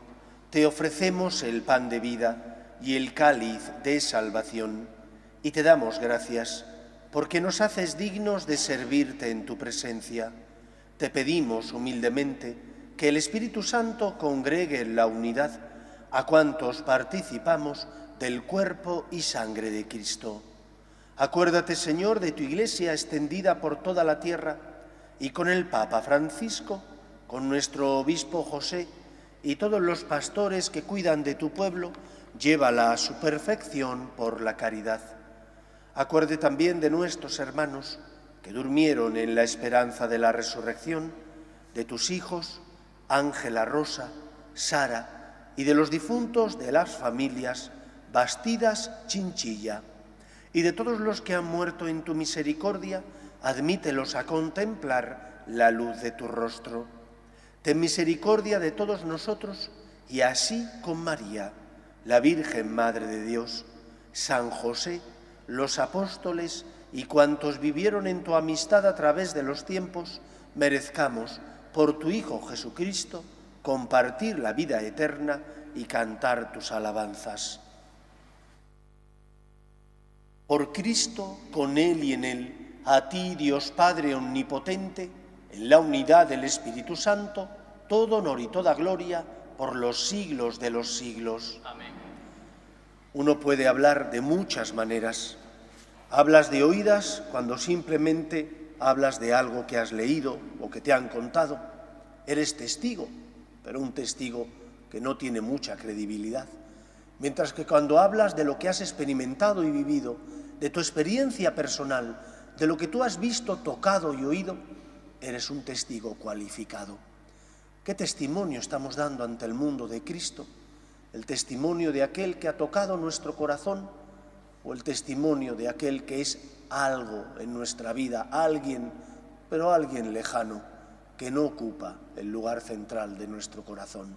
te ofrecemos el pan de vida y el cáliz de salvación, y te damos gracias porque nos haces dignos de servirte en tu presencia. Te pedimos humildemente que el Espíritu Santo congregue en la unidad a cuantos participamos del cuerpo y sangre de Cristo. Acuérdate, Señor, de tu Iglesia extendida por toda la tierra, y con el Papa Francisco, con nuestro obispo José y todos los pastores que cuidan de tu pueblo, llévala a su perfección por la caridad. Acuerde también de nuestros hermanos que durmieron en la esperanza de la resurrección, de tus hijos, Ángela, Rosa, Sara, y de los difuntos de las familias Bastidas, Chinchilla, y de todos los que han muerto en tu misericordia, admítelos a contemplar la luz de tu rostro. Ten misericordia de todos nosotros, y así con María, la Virgen Madre de Dios, San José, los apóstoles y cuantos vivieron en tu amistad a través de los tiempos, merezcamos, por tu Hijo Jesucristo, compartir la vida eterna y cantar tus alabanzas. Por Cristo, con Él y en Él, a ti, Dios Padre omnipotente, en la unidad del Espíritu Santo, todo honor y toda gloria por los siglos de los siglos. Amén. Uno puede hablar de muchas maneras. Hablas de oídas cuando simplemente hablas de algo que has leído o que te han contado. Eres testigo, pero un testigo que no tiene mucha credibilidad. Mientras que cuando hablas de lo que has experimentado y vivido, de tu experiencia personal, de lo que tú has visto, tocado y oído, eres un testigo cualificado. ¿Qué testimonio estamos dando ante el mundo de Cristo? ¿El testimonio de aquel que ha tocado nuestro corazón o el testimonio de aquel que es algo en nuestra vida, alguien, pero alguien lejano, que no ocupa el lugar central de nuestro corazón?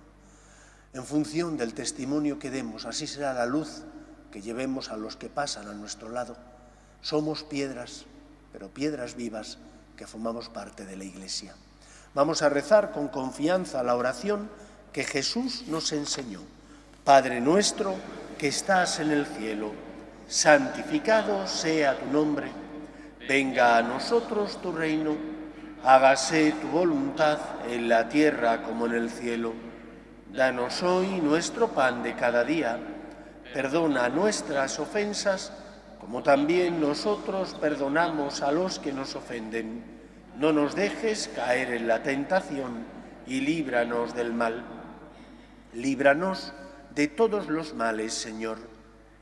En función del testimonio que demos, así será la luz que llevemos a los que pasan a nuestro lado. Somos piedras, pero piedras vivas que formamos parte de la Iglesia. Vamos a rezar con confianza la oración que Jesús nos enseñó. Padre nuestro que estás en el cielo, santificado sea tu nombre. Venga a nosotros tu reino, hágase tu voluntad en la tierra como en el cielo. Danos hoy nuestro pan de cada día. Perdona nuestras ofensas, como también nosotros perdonamos a los que nos ofenden. No nos dejes caer en la tentación y líbranos del mal. Líbranos de todos los males, Señor,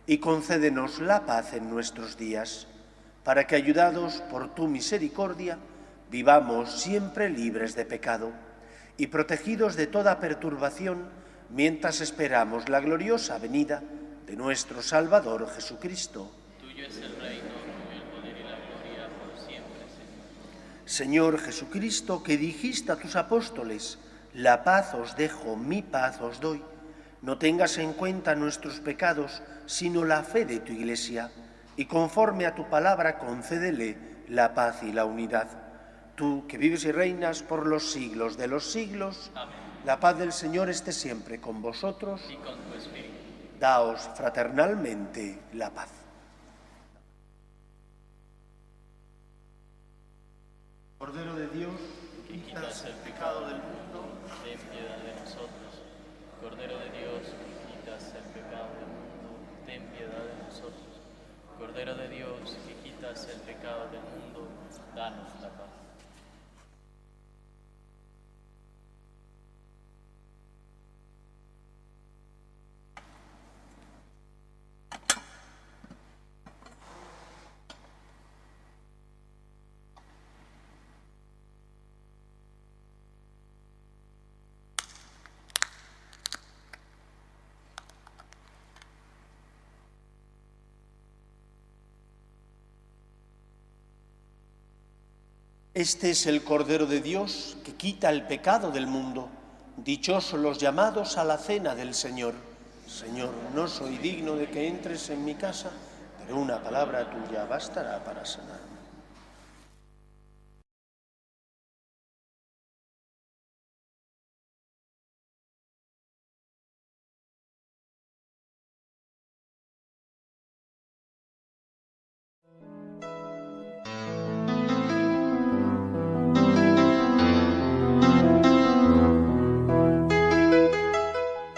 y concédenos la paz en nuestros días, para que, ayudados por tu misericordia, vivamos siempre libres de pecado y protegidos de toda perturbación, mientras esperamos la gloriosa venida de nuestro Salvador Jesucristo. Tuyo es el reino, el poder y la gloria por siempre, Señor. Señor Jesucristo, que dijiste a tus apóstoles: la paz os dejo, mi paz os doy. No tengas en cuenta nuestros pecados, sino la fe de tu Iglesia, y conforme a tu palabra concédele la paz y la unidad. Tú, que vives y reinas por los siglos de los siglos, Amén. la paz del Señor esté siempre con vosotros. Y con tu espíritu. Daos fraternalmente la paz. Cordero de Dios, Que quitas el pecado del mundo, ten piedad de nosotros. Cordero de Dios, que quitas el pecado del mundo, ten piedad de nosotros. Cordero de Dios, que quitas el pecado del mundo, danos la paz. Este es el Cordero de Dios que quita el pecado del mundo. Dichosos los llamados a la cena del Señor. Señor, no soy digno de que entres en mi casa, pero una palabra tuya bastará para sanarme.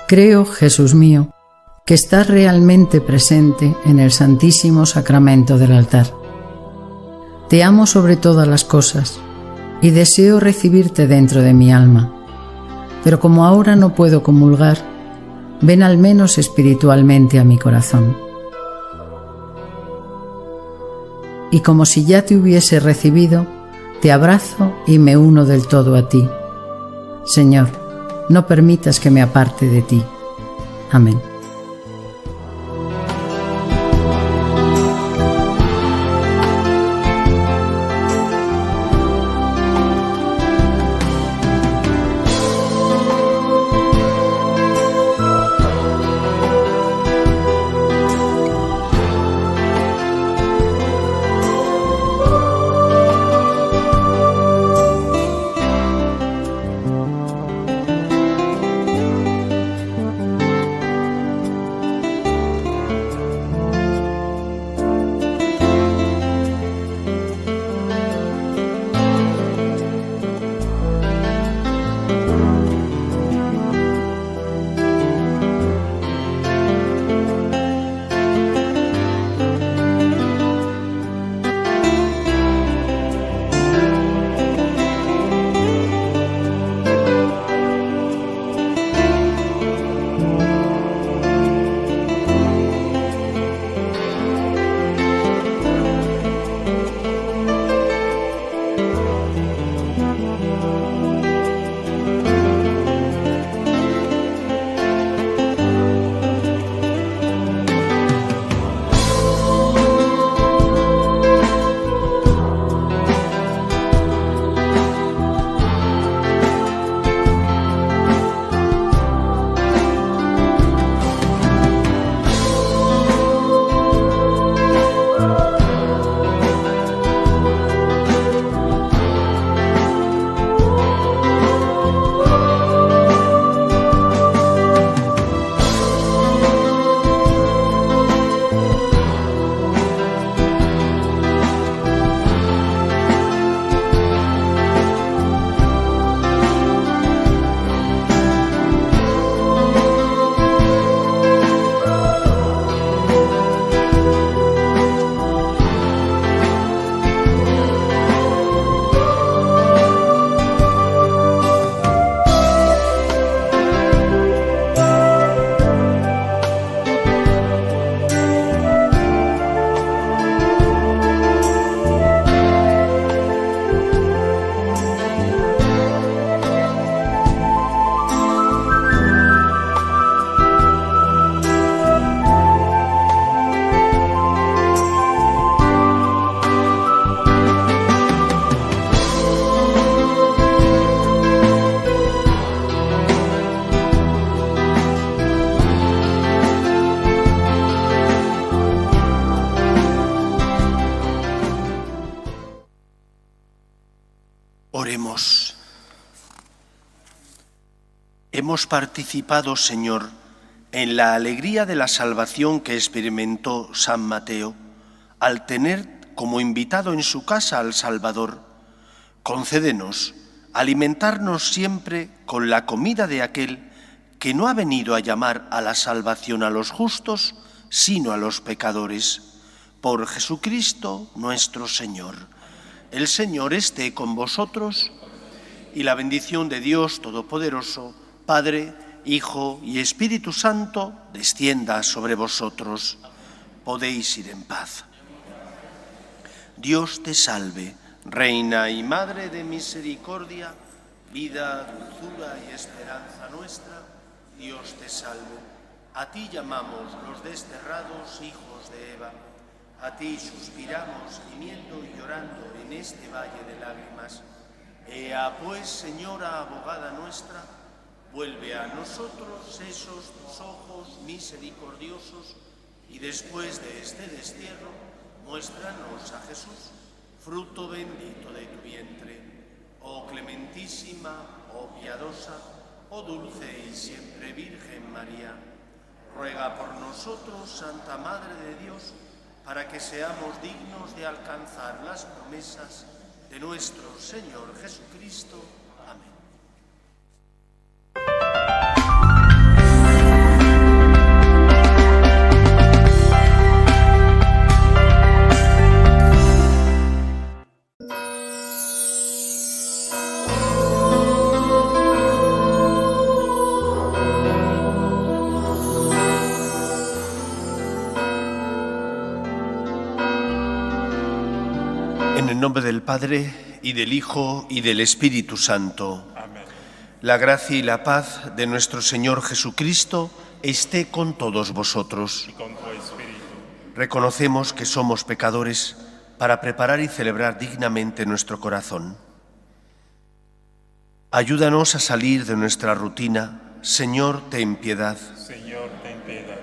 Creo, Jesús mío, que estás realmente presente en el Santísimo Sacramento del altar. Te amo sobre todas las cosas y deseo recibirte dentro de mi alma. Pero como ahora no puedo comulgar, ven al menos espiritualmente a mi corazón. Y como si ya te hubiese recibido, te abrazo y me uno del todo a ti. Señor, no permitas que me aparte de ti. Amén. hemos participado, Señor, en la alegría de la salvación que experimentó San Mateo al tener como invitado en su casa al Salvador. Concédenos alimentarnos siempre con la comida de aquel que no ha venido a llamar a la salvación a los justos, sino a los pecadores. Por Jesucristo nuestro Señor. El Señor esté con vosotros y la bendición de Dios Todopoderoso, Padre, Hijo y Espíritu Santo, descienda sobre vosotros. Podéis ir en paz. Dios te salve, Reina y Madre de misericordia, vida, dulzura y esperanza nuestra. Dios te salve. A ti llamamos los desterrados hijos de Eva. A ti suspiramos, gimiendo y llorando en este valle de lágrimas. Ea pues, Señora abogada nuestra, vuelve a nosotros esos tus ojos misericordiosos y después de este destierro, muéstranos a Jesús, fruto bendito de tu vientre. Oh clementísima, oh piadosa, oh dulce y siempre Virgen María, ruega por nosotros, Santa Madre de Dios, para que seamos dignos de alcanzar las promesas de nuestro Señor Jesucristo. Amén. En el nombre del Padre, y del Hijo, y del Espíritu Santo. Amén. La gracia y la paz de nuestro Señor Jesucristo esté con todos vosotros. Y con tu espíritu. Reconocemos que somos pecadores para preparar y celebrar dignamente nuestro corazón. Ayúdanos a salir de nuestra rutina. Señor, ten piedad. Señor, ten piedad.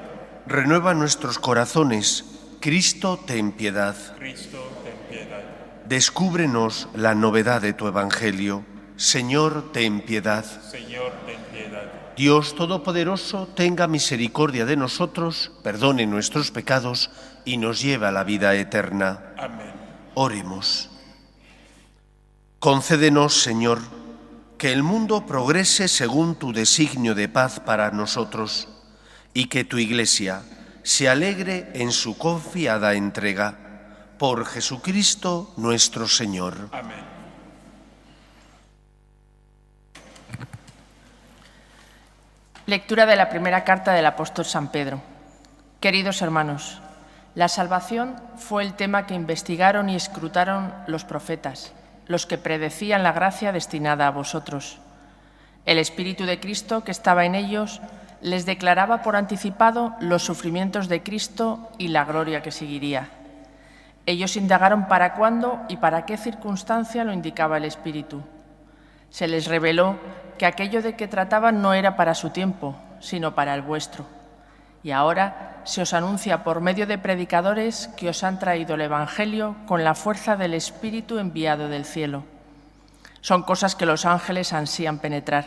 Renueva nuestros corazones. Cristo, ten piedad. Cristo, ten piedad. Descúbrenos la novedad de tu Evangelio. Señor, ten piedad. Señor, ten piedad. Dios Todopoderoso, tenga misericordia de nosotros, perdone nuestros pecados y nos lleve a la vida eterna. Amén. Oremos. Concédenos, Señor, que el mundo progrese según tu designio de paz para nosotros y que tu Iglesia se alegre en su confiada entrega. Por Jesucristo nuestro Señor. Amén. Lectura de la primera carta del apóstol San Pedro. Queridos hermanos, la salvación fue el tema que investigaron y escrutaron los profetas, los que predecían la gracia destinada a vosotros. El Espíritu de Cristo que estaba en ellos les declaraba por anticipado los sufrimientos de Cristo y la gloria que seguiría. Ellos indagaron para cuándo y para qué circunstancia lo indicaba el Espíritu. Se les reveló que aquello de que trataban no era para su tiempo, sino para el vuestro. Y ahora se os anuncia por medio de predicadores que os han traído el Evangelio con la fuerza del Espíritu enviado del cielo. Son cosas que los ángeles ansían penetrar.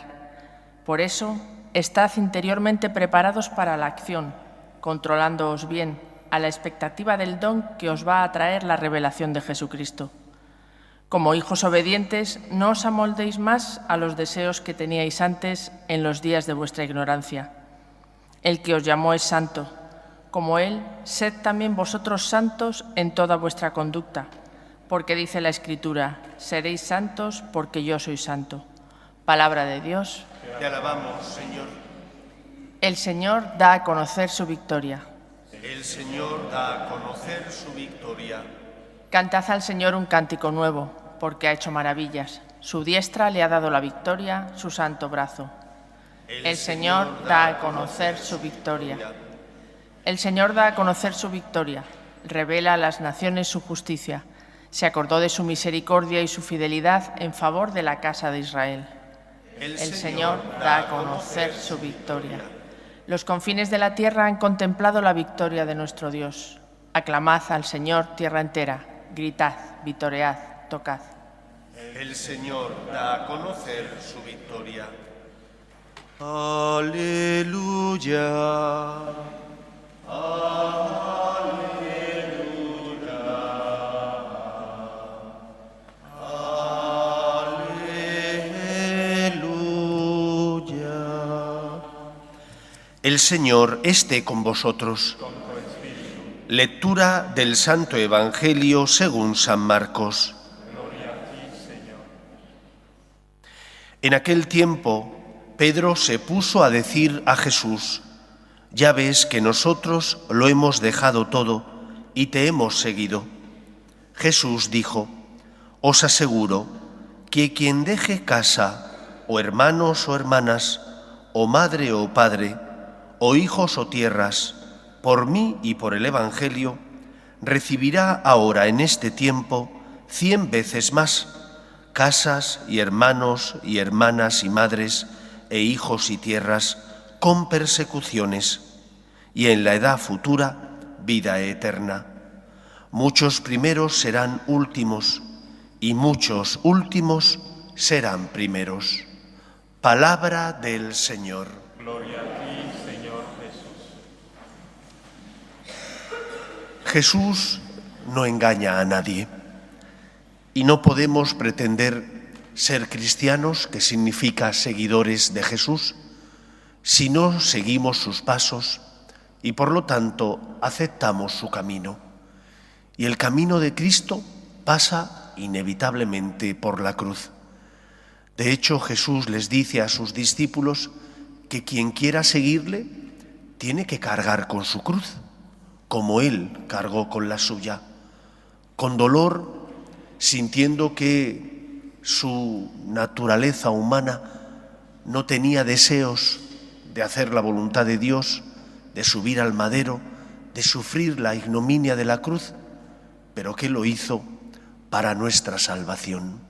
Por eso, estad interiormente preparados para la acción, controlándoos bien, a la expectativa del don que os va a traer la revelación de Jesucristo. Como hijos obedientes, no os amoldéis más a los deseos que teníais antes en los días de vuestra ignorancia. El que os llamó es santo. Como Él, sed también vosotros santos en toda vuestra conducta, porque dice la Escritura, seréis santos porque yo soy santo. Palabra de Dios. Te alabamos, Señor. El Señor da a conocer su victoria. El Señor da a conocer su victoria. Cantad al Señor un cántico nuevo, porque ha hecho maravillas. Su diestra le ha dado la victoria, su santo brazo. El Señor da a conocer su victoria. El Señor da a conocer su victoria. Revela a las naciones su justicia. Se acordó de su misericordia y su fidelidad en favor de la casa de Israel. El Señor da a conocer su victoria. Los confines de la tierra han contemplado la victoria de nuestro Dios. Aclamad al Señor, tierra entera. Gritad, vitoread, tocad. El Señor da a conocer su victoria. Aleluya. El Señor esté con vosotros. Lectura del Santo Evangelio según San Marcos. En aquel tiempo, Pedro se puso a decir a Jesús: «Ya ves que nosotros lo hemos dejado todo y te hemos seguido». Jesús dijo: «Os aseguro que quien deje casa, o hermanos o hermanas, o madre o padre, o hijos o tierras, por mí y por el Evangelio, recibirá ahora en este tiempo 100 veces más, casas y hermanos y hermanas y madres e hijos y tierras, con persecuciones, y en la edad futura vida eterna. Muchos primeros serán últimos, y muchos últimos serán primeros». Palabra del Señor. Gloria a ti, Señor Jesús. Jesús no engaña a nadie, y no podemos pretender ser cristianos, que significa seguidores de Jesús, si no seguimos sus pasos y por lo tanto aceptamos su camino. Y el camino de Cristo pasa inevitablemente por la cruz. De hecho, Jesús les dice a sus discípulos que quien quiera seguirle tiene que cargar con su cruz, como Él cargó con la suya, con dolor, sintiendo que su naturaleza humana no tenía deseos de hacer la voluntad de Dios, de subir al madero, de sufrir la ignominia de la cruz, pero que lo hizo para nuestra salvación.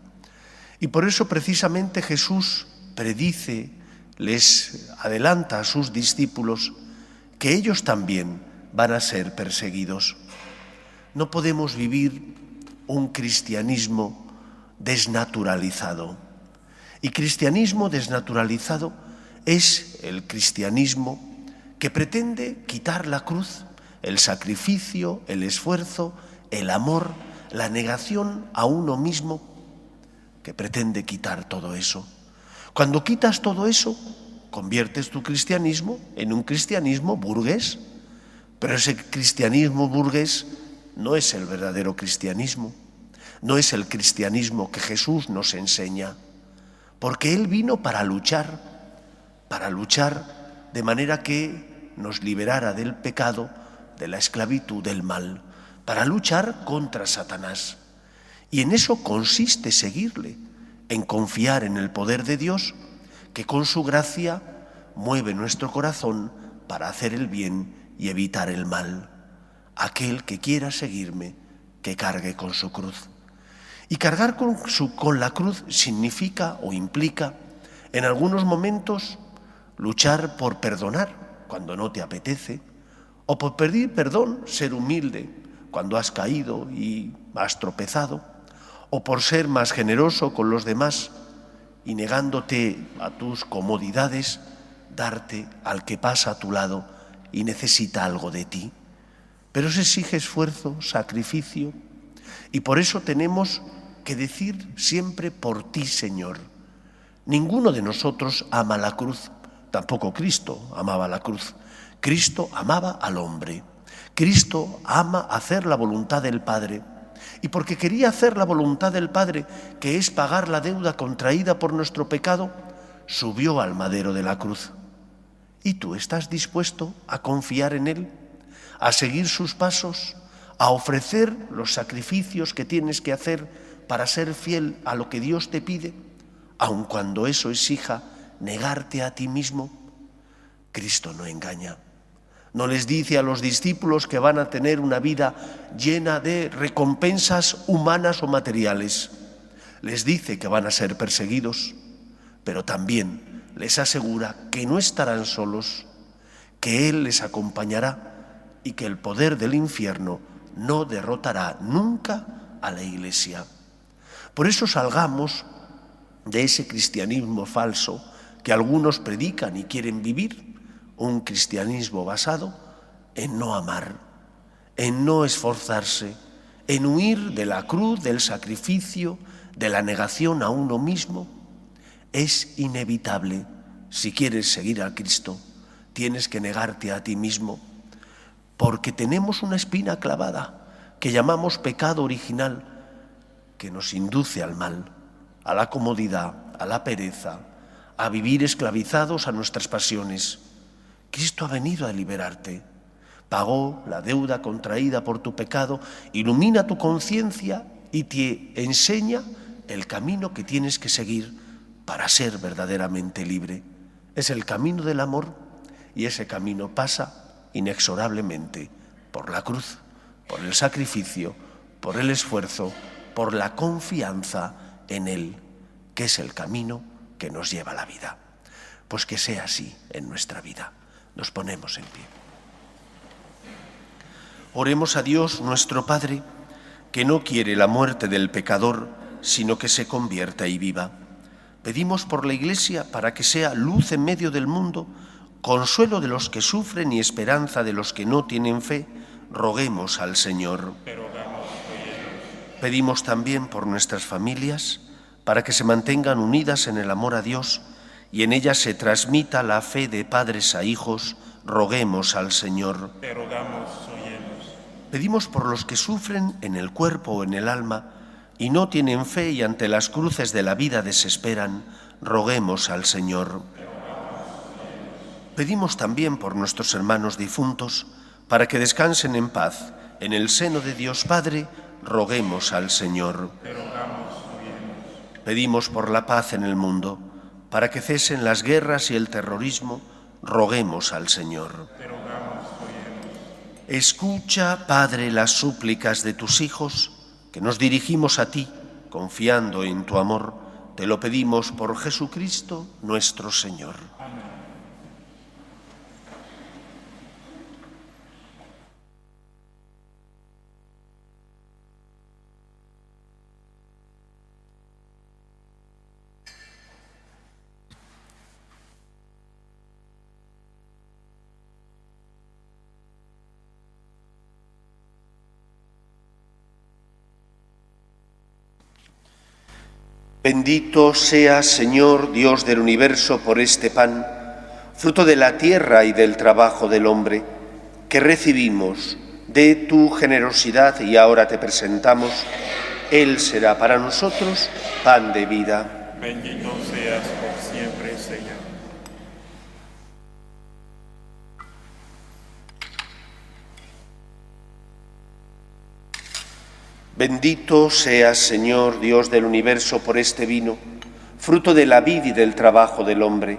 Y por eso precisamente Jesús predice, les adelanta a sus discípulos que ellos también van a ser perseguidos. No podemos vivir un cristianismo desnaturalizado. Y cristianismo desnaturalizado es el cristianismo que pretende quitar la cruz, el sacrificio, el esfuerzo, el amor, la negación a uno mismo, que pretende quitar todo eso. Cuando quitas todo eso, conviertes tu cristianismo en un cristianismo burgués, pero ese cristianismo burgués no es el verdadero cristianismo, no es el cristianismo que Jesús nos enseña, porque Él vino para luchar de manera que nos liberara del pecado, de la esclavitud, del mal, para luchar contra Satanás. Y en eso consiste seguirle, en confiar en el poder de Dios, que con su gracia mueve nuestro corazón para hacer el bien y evitar el mal. Aquel que quiera seguirme, que cargue con su cruz. Y cargar con la cruz significa o implica, en algunos momentos, luchar por perdonar cuando no te apetece, o por pedir perdón, ser humilde cuando has caído y has tropezado, o por ser más generoso con los demás y negándote a tus comodidades, darte al que pasa a tu lado y necesita algo de ti. Pero eso exige esfuerzo, sacrificio, y por eso tenemos que decir siempre: por ti, Señor. Ninguno de nosotros ama la cruz, tampoco Cristo amaba la cruz. Cristo amaba al hombre. Cristo ama hacer la voluntad del Padre. Y porque quería hacer la voluntad del Padre, que es pagar la deuda contraída por nuestro pecado, subió al madero de la cruz. ¿Y tú estás dispuesto a confiar en Él, a seguir sus pasos, a ofrecer los sacrificios que tienes que hacer para ser fiel a lo que Dios te pide, aun cuando eso exija negarte a ti mismo? Cristo no engaña. No les dice a los discípulos que van a tener una vida llena de recompensas humanas o materiales. Les dice que van a ser perseguidos, pero también les asegura que no estarán solos, que Él les acompañará y que el poder del infierno no derrotará nunca a la Iglesia. Por eso salgamos de ese cristianismo falso que algunos predican y quieren vivir, un cristianismo basado en no amar, en no esforzarse, en huir de la cruz, del sacrificio, de la negación a uno mismo. Es inevitable. Si quieres seguir a Cristo, tienes que negarte a ti mismo, porque tenemos una espina clavada que llamamos pecado original, que nos induce al mal, a la comodidad, a la pereza, a vivir esclavizados a nuestras pasiones. Cristo ha venido a liberarte. Pagó la deuda contraída por tu pecado, ilumina tu conciencia y te enseña el camino que tienes que seguir para ser verdaderamente libre. Es el camino del amor, y ese camino pasa inexorablemente por la cruz, por el sacrificio, por el esfuerzo, por la confianza en Él, que es el camino que nos lleva a la vida. Pues que sea así en nuestra vida. Nos ponemos en pie. Oremos a Dios nuestro Padre, que no quiere la muerte del pecador, sino que se convierta y viva. Pedimos por la Iglesia para que sea luz en medio del mundo, consuelo de los que sufren y esperanza de los que no tienen fe. Roguemos al Señor. Pedimos también por nuestras familias, para que se mantengan unidas en el amor a Dios y en ellas se transmita la fe de padres a hijos. Roguemos al Señor. Pedimos por los que sufren en el cuerpo o en el alma y no tienen fe y ante las cruces de la vida desesperan. Roguemos al Señor. Pedimos también por nuestros hermanos difuntos, para que descansen en paz en el seno de Dios Padre. Roguemos al Señor. Pedimos por la paz en el mundo, para que cesen las guerras y el terrorismo. Roguemos al Señor. Escucha, Padre, las súplicas de tus hijos, que nos dirigimos a ti, confiando en tu amor. Te lo pedimos por Jesucristo nuestro Señor. Bendito seas, Señor, Dios del universo, por este pan, fruto de la tierra y del trabajo del hombre, que recibimos de tu generosidad y ahora te presentamos. Él será para nosotros pan de vida. Bendito seas por siempre, Señor. Bendito seas, Señor, Dios del universo, por este vino, fruto de la vid y del trabajo del hombre,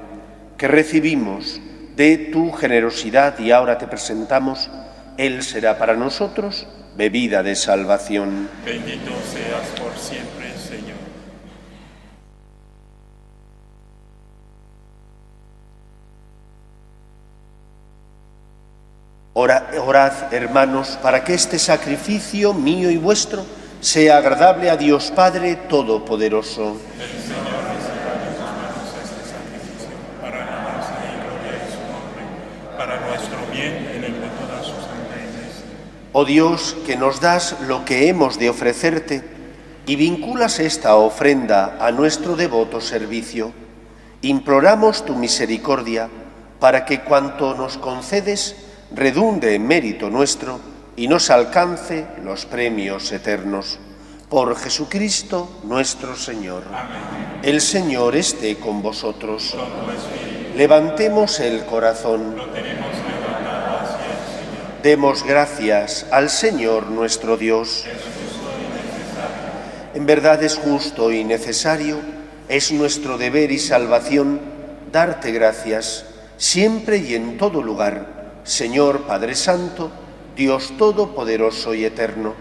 que recibimos de tu generosidad y ahora te presentamos. Él será para nosotros bebida de salvación. Bendito seas por siempre, Señor. Orad, hermanos, para que este sacrificio mío y vuestro sea agradable a Dios Padre Todopoderoso. El Señor reciba de tus manos este sacrificio para alabanza y gloria de su nombre, para nuestro bien en el de toda su santa Iglesia. Oh Dios, que nos das lo que hemos de ofrecerte y vinculas esta ofrenda a nuestro devoto servicio, imploramos tu misericordia para que cuanto nos concedes redunde en mérito nuestro y nos alcance los premios eternos. Por Jesucristo nuestro Señor. Amén. El Señor esté con vosotros. Levantemos el corazón. Lo tenemos levantado hacia el Señor. Demos gracias al Señor nuestro Dios. En verdad es justo y necesario, es nuestro deber y salvación darte gracias siempre y en todo lugar, Señor Padre Santo, Dios Todopoderoso y Eterno,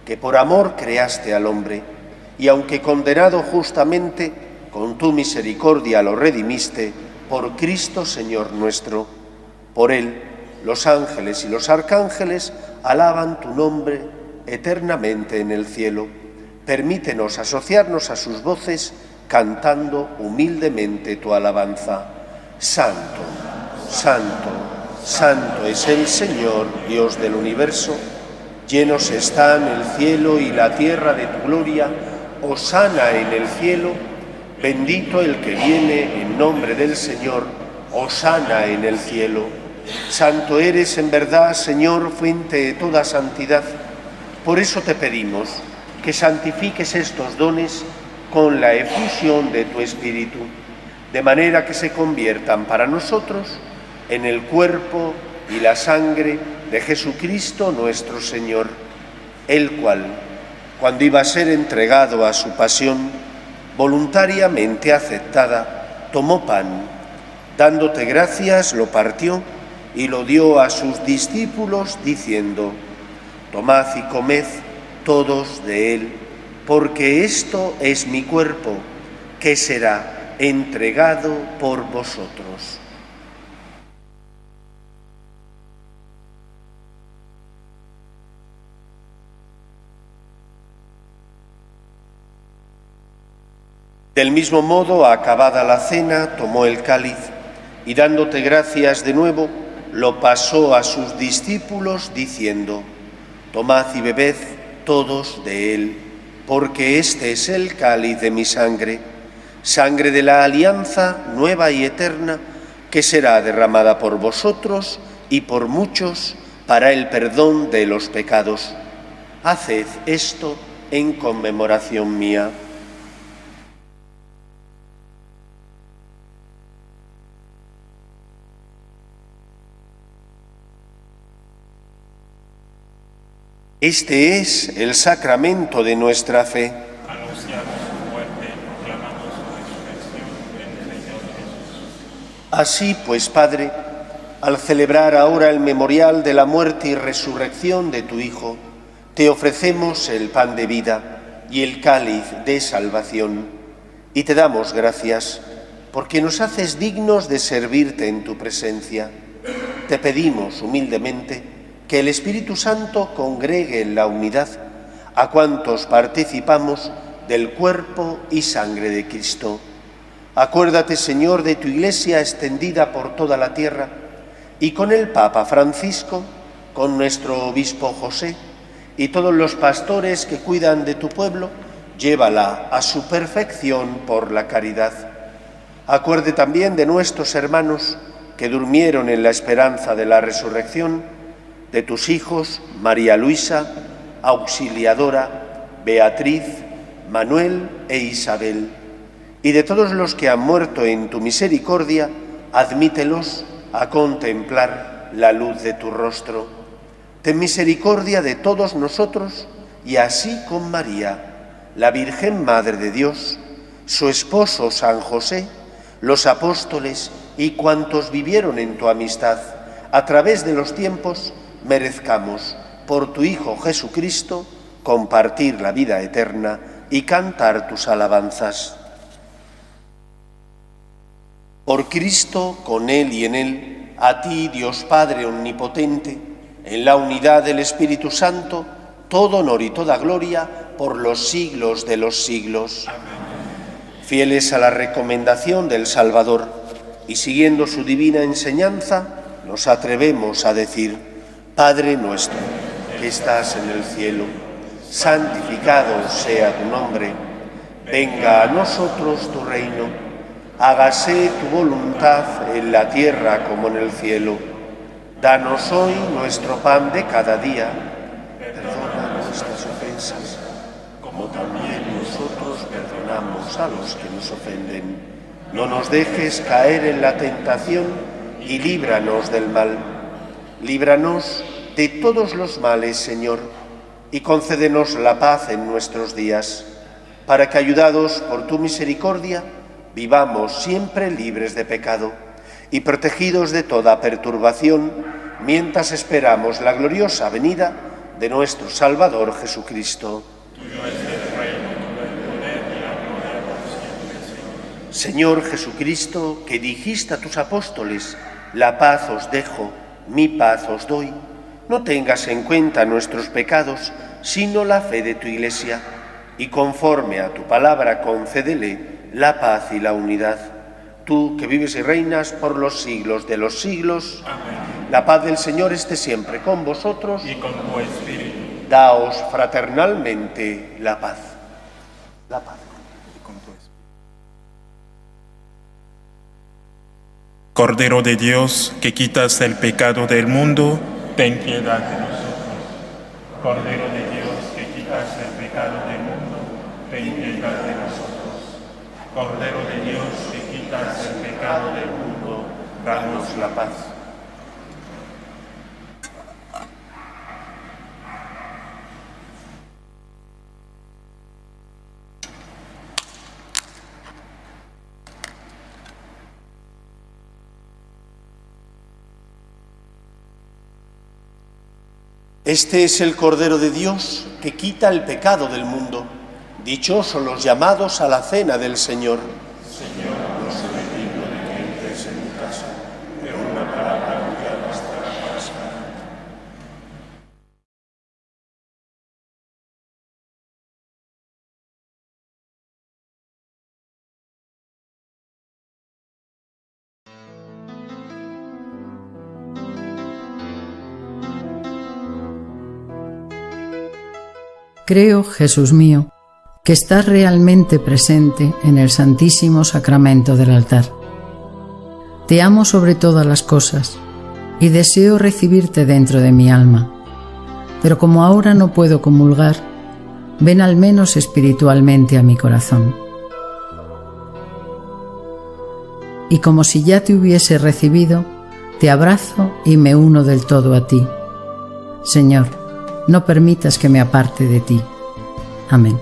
que por amor creaste al hombre, y aunque condenado justamente, con tu misericordia lo redimiste, por Cristo Señor nuestro. Por Él, los ángeles y los arcángeles alaban tu nombre eternamente en el cielo. Permítenos asociarnos a sus voces cantando humildemente tu alabanza. Santo, santo, santo es el Señor, Dios del universo. Llenos están el cielo y la tierra de tu gloria. Hosana en el cielo. Bendito el que viene en nombre del Señor. Hosana en el cielo. Santo eres en verdad, Señor, fuente de toda santidad. Por eso te pedimos que santifiques estos dones con la efusión de tu Espíritu, de manera que se conviertan para nosotros en el cuerpo y la sangre de Jesucristo nuestro Señor, el cual, cuando iba a ser entregado a su pasión, voluntariamente aceptada, tomó pan, dándote gracias, lo partió y lo dio a sus discípulos, diciendo: tomad y comed todos de él, porque esto es mi cuerpo, que será entregado por vosotros. Del mismo modo, acabada la cena, tomó el cáliz y, dándote gracias de nuevo, lo pasó a sus discípulos, diciendo: tomad y bebed todos de él, porque este es el cáliz de mi sangre, sangre de la alianza nueva y eterna, que será derramada por vosotros y por muchos para el perdón de los pecados. Haced esto en conmemoración mía. Este es el sacramento de nuestra fe. Anunciamos su muerte, proclamamos su resurrección en el Señor Jesús. Así pues, Padre, al celebrar ahora el memorial de la muerte y resurrección de tu Hijo, te ofrecemos el pan de vida y el cáliz de salvación, y te damos gracias porque nos haces dignos de servirte en tu presencia. Te pedimos humildemente que el Espíritu Santo congregue en la unidad a cuantos participamos del cuerpo y sangre de Cristo. Acuérdate, Señor, de tu Iglesia extendida por toda la tierra, y con el Papa Francisco, con nuestro obispo José y todos los pastores que cuidan de tu pueblo, llévala a su perfección por la caridad. Acuerde también de nuestros hermanos que durmieron en la esperanza de la resurrección, de tus hijos María Luisa, Auxiliadora, Beatriz, Manuel e Isabel, y de todos los que han muerto en tu misericordia, admítelos a contemplar la luz de tu rostro. Ten misericordia de todos nosotros, y así con María, la Virgen Madre de Dios, su esposo San José, los apóstoles y cuantos vivieron en tu amistad, a través de los tiempos, merezcamos, por tu Hijo Jesucristo, compartir la vida eterna y cantar tus alabanzas. Por Cristo, con Él y en Él, a ti, Dios Padre omnipotente, en la unidad del Espíritu Santo, todo honor y toda gloria por los siglos de los siglos. Amén. Fieles a la recomendación del Salvador y siguiendo su divina enseñanza, nos atrevemos a decir: Padre nuestro, que estás en el cielo, santificado sea tu nombre. Venga a nosotros tu reino. Hágase tu voluntad en la tierra como en el cielo. Danos hoy nuestro pan de cada día. Perdona nuestras ofensas, como también nosotros perdonamos a los que nos ofenden. No nos dejes caer en la tentación y líbranos del mal. Líbranos de todos los males, Señor, y concédenos la paz en nuestros días, para que, ayudados por tu misericordia, vivamos siempre libres de pecado y protegidos de toda perturbación, mientras esperamos la gloriosa venida de nuestro Salvador Jesucristo. Tuyo es el reino, el poder y la gloria por siempre, Señor Jesucristo, que dijiste a tus apóstoles: la paz os dejo, mi paz os doy, no tengas en cuenta nuestros pecados, sino la fe de tu Iglesia, y conforme a tu palabra concédele la paz y la unidad. Tú que vives y reinas por los siglos de los siglos. Amén. La paz del Señor esté siempre con vosotros. Y con tu espíritu. Daos fraternalmente la paz. La paz. Y con tu espíritu. Cordero de Dios, que quitas el pecado del mundo, ten piedad de nosotros. Cordero de Dios, que quitas el pecado del mundo, ten piedad de nosotros. Cordero de Dios, que quitas el pecado del mundo, danos la paz. Este es el Cordero de Dios que quita el pecado del mundo. Dichosos los llamados a la cena del Señor. Señor, no soy digno de que entres en mi casa, pero una palabra tuya bastará para sanar. Creo, Jesús mío, que estás realmente presente en el Santísimo Sacramento del altar. Te amo sobre todas las cosas y deseo recibirte dentro de mi alma. Pero como ahora no puedo comulgar, ven al menos espiritualmente a mi corazón. Y como si ya te hubiese recibido, te abrazo y me uno del todo a ti. Señor, no permitas que me aparte de ti. Amén.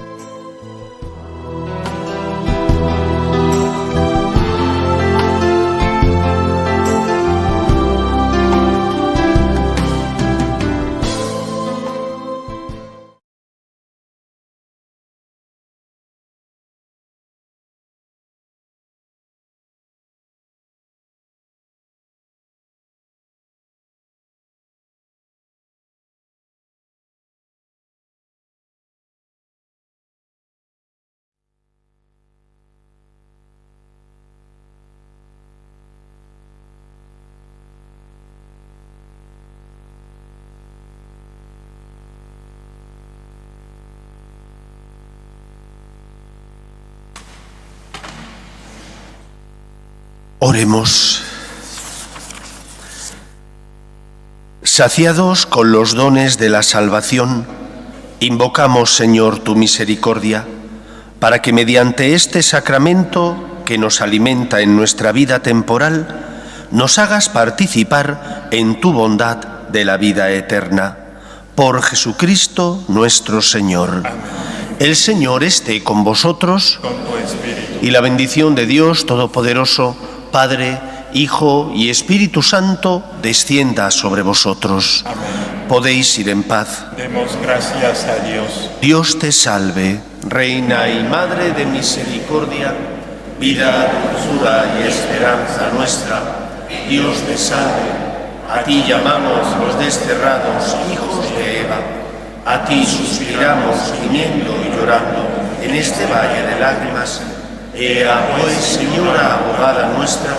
Oremos. Saciados con los dones de la salvación, invocamos, Señor, tu misericordia, para que mediante este sacramento que nos alimenta en nuestra vida temporal, nos hagas participar en tu bondad de la vida eterna. Por Jesucristo nuestro Señor. Amén. El Señor esté con vosotros. Con tu espíritu. Y la bendición de Dios Todopoderoso, Padre, Hijo y Espíritu Santo, descienda sobre vosotros. Amén. Podéis ir en paz. Demos gracias a Dios. Dios te salve, Reina y Madre de misericordia, vida, dulzura y esperanza nuestra. Dios te salve. A ti llamamos los desterrados hijos de Eva. A ti suspiramos gimiendo y llorando en este valle de lágrimas. Ea pues, Señora abogada nuestra,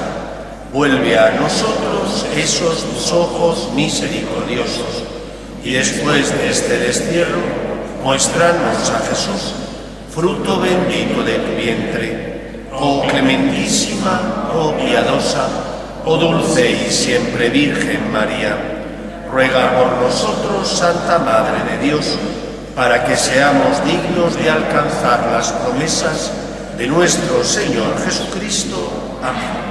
vuelve a nosotros esos tus ojos misericordiosos, y después de este destierro, muéstranos a Jesús, fruto bendito de tu vientre. Oh clementísima, oh piadosa, oh dulce y siempre Virgen María, ruega por nosotros, Santa Madre de Dios, para que seamos dignos de alcanzar las promesas de nuestro Señor Jesucristo. Amén.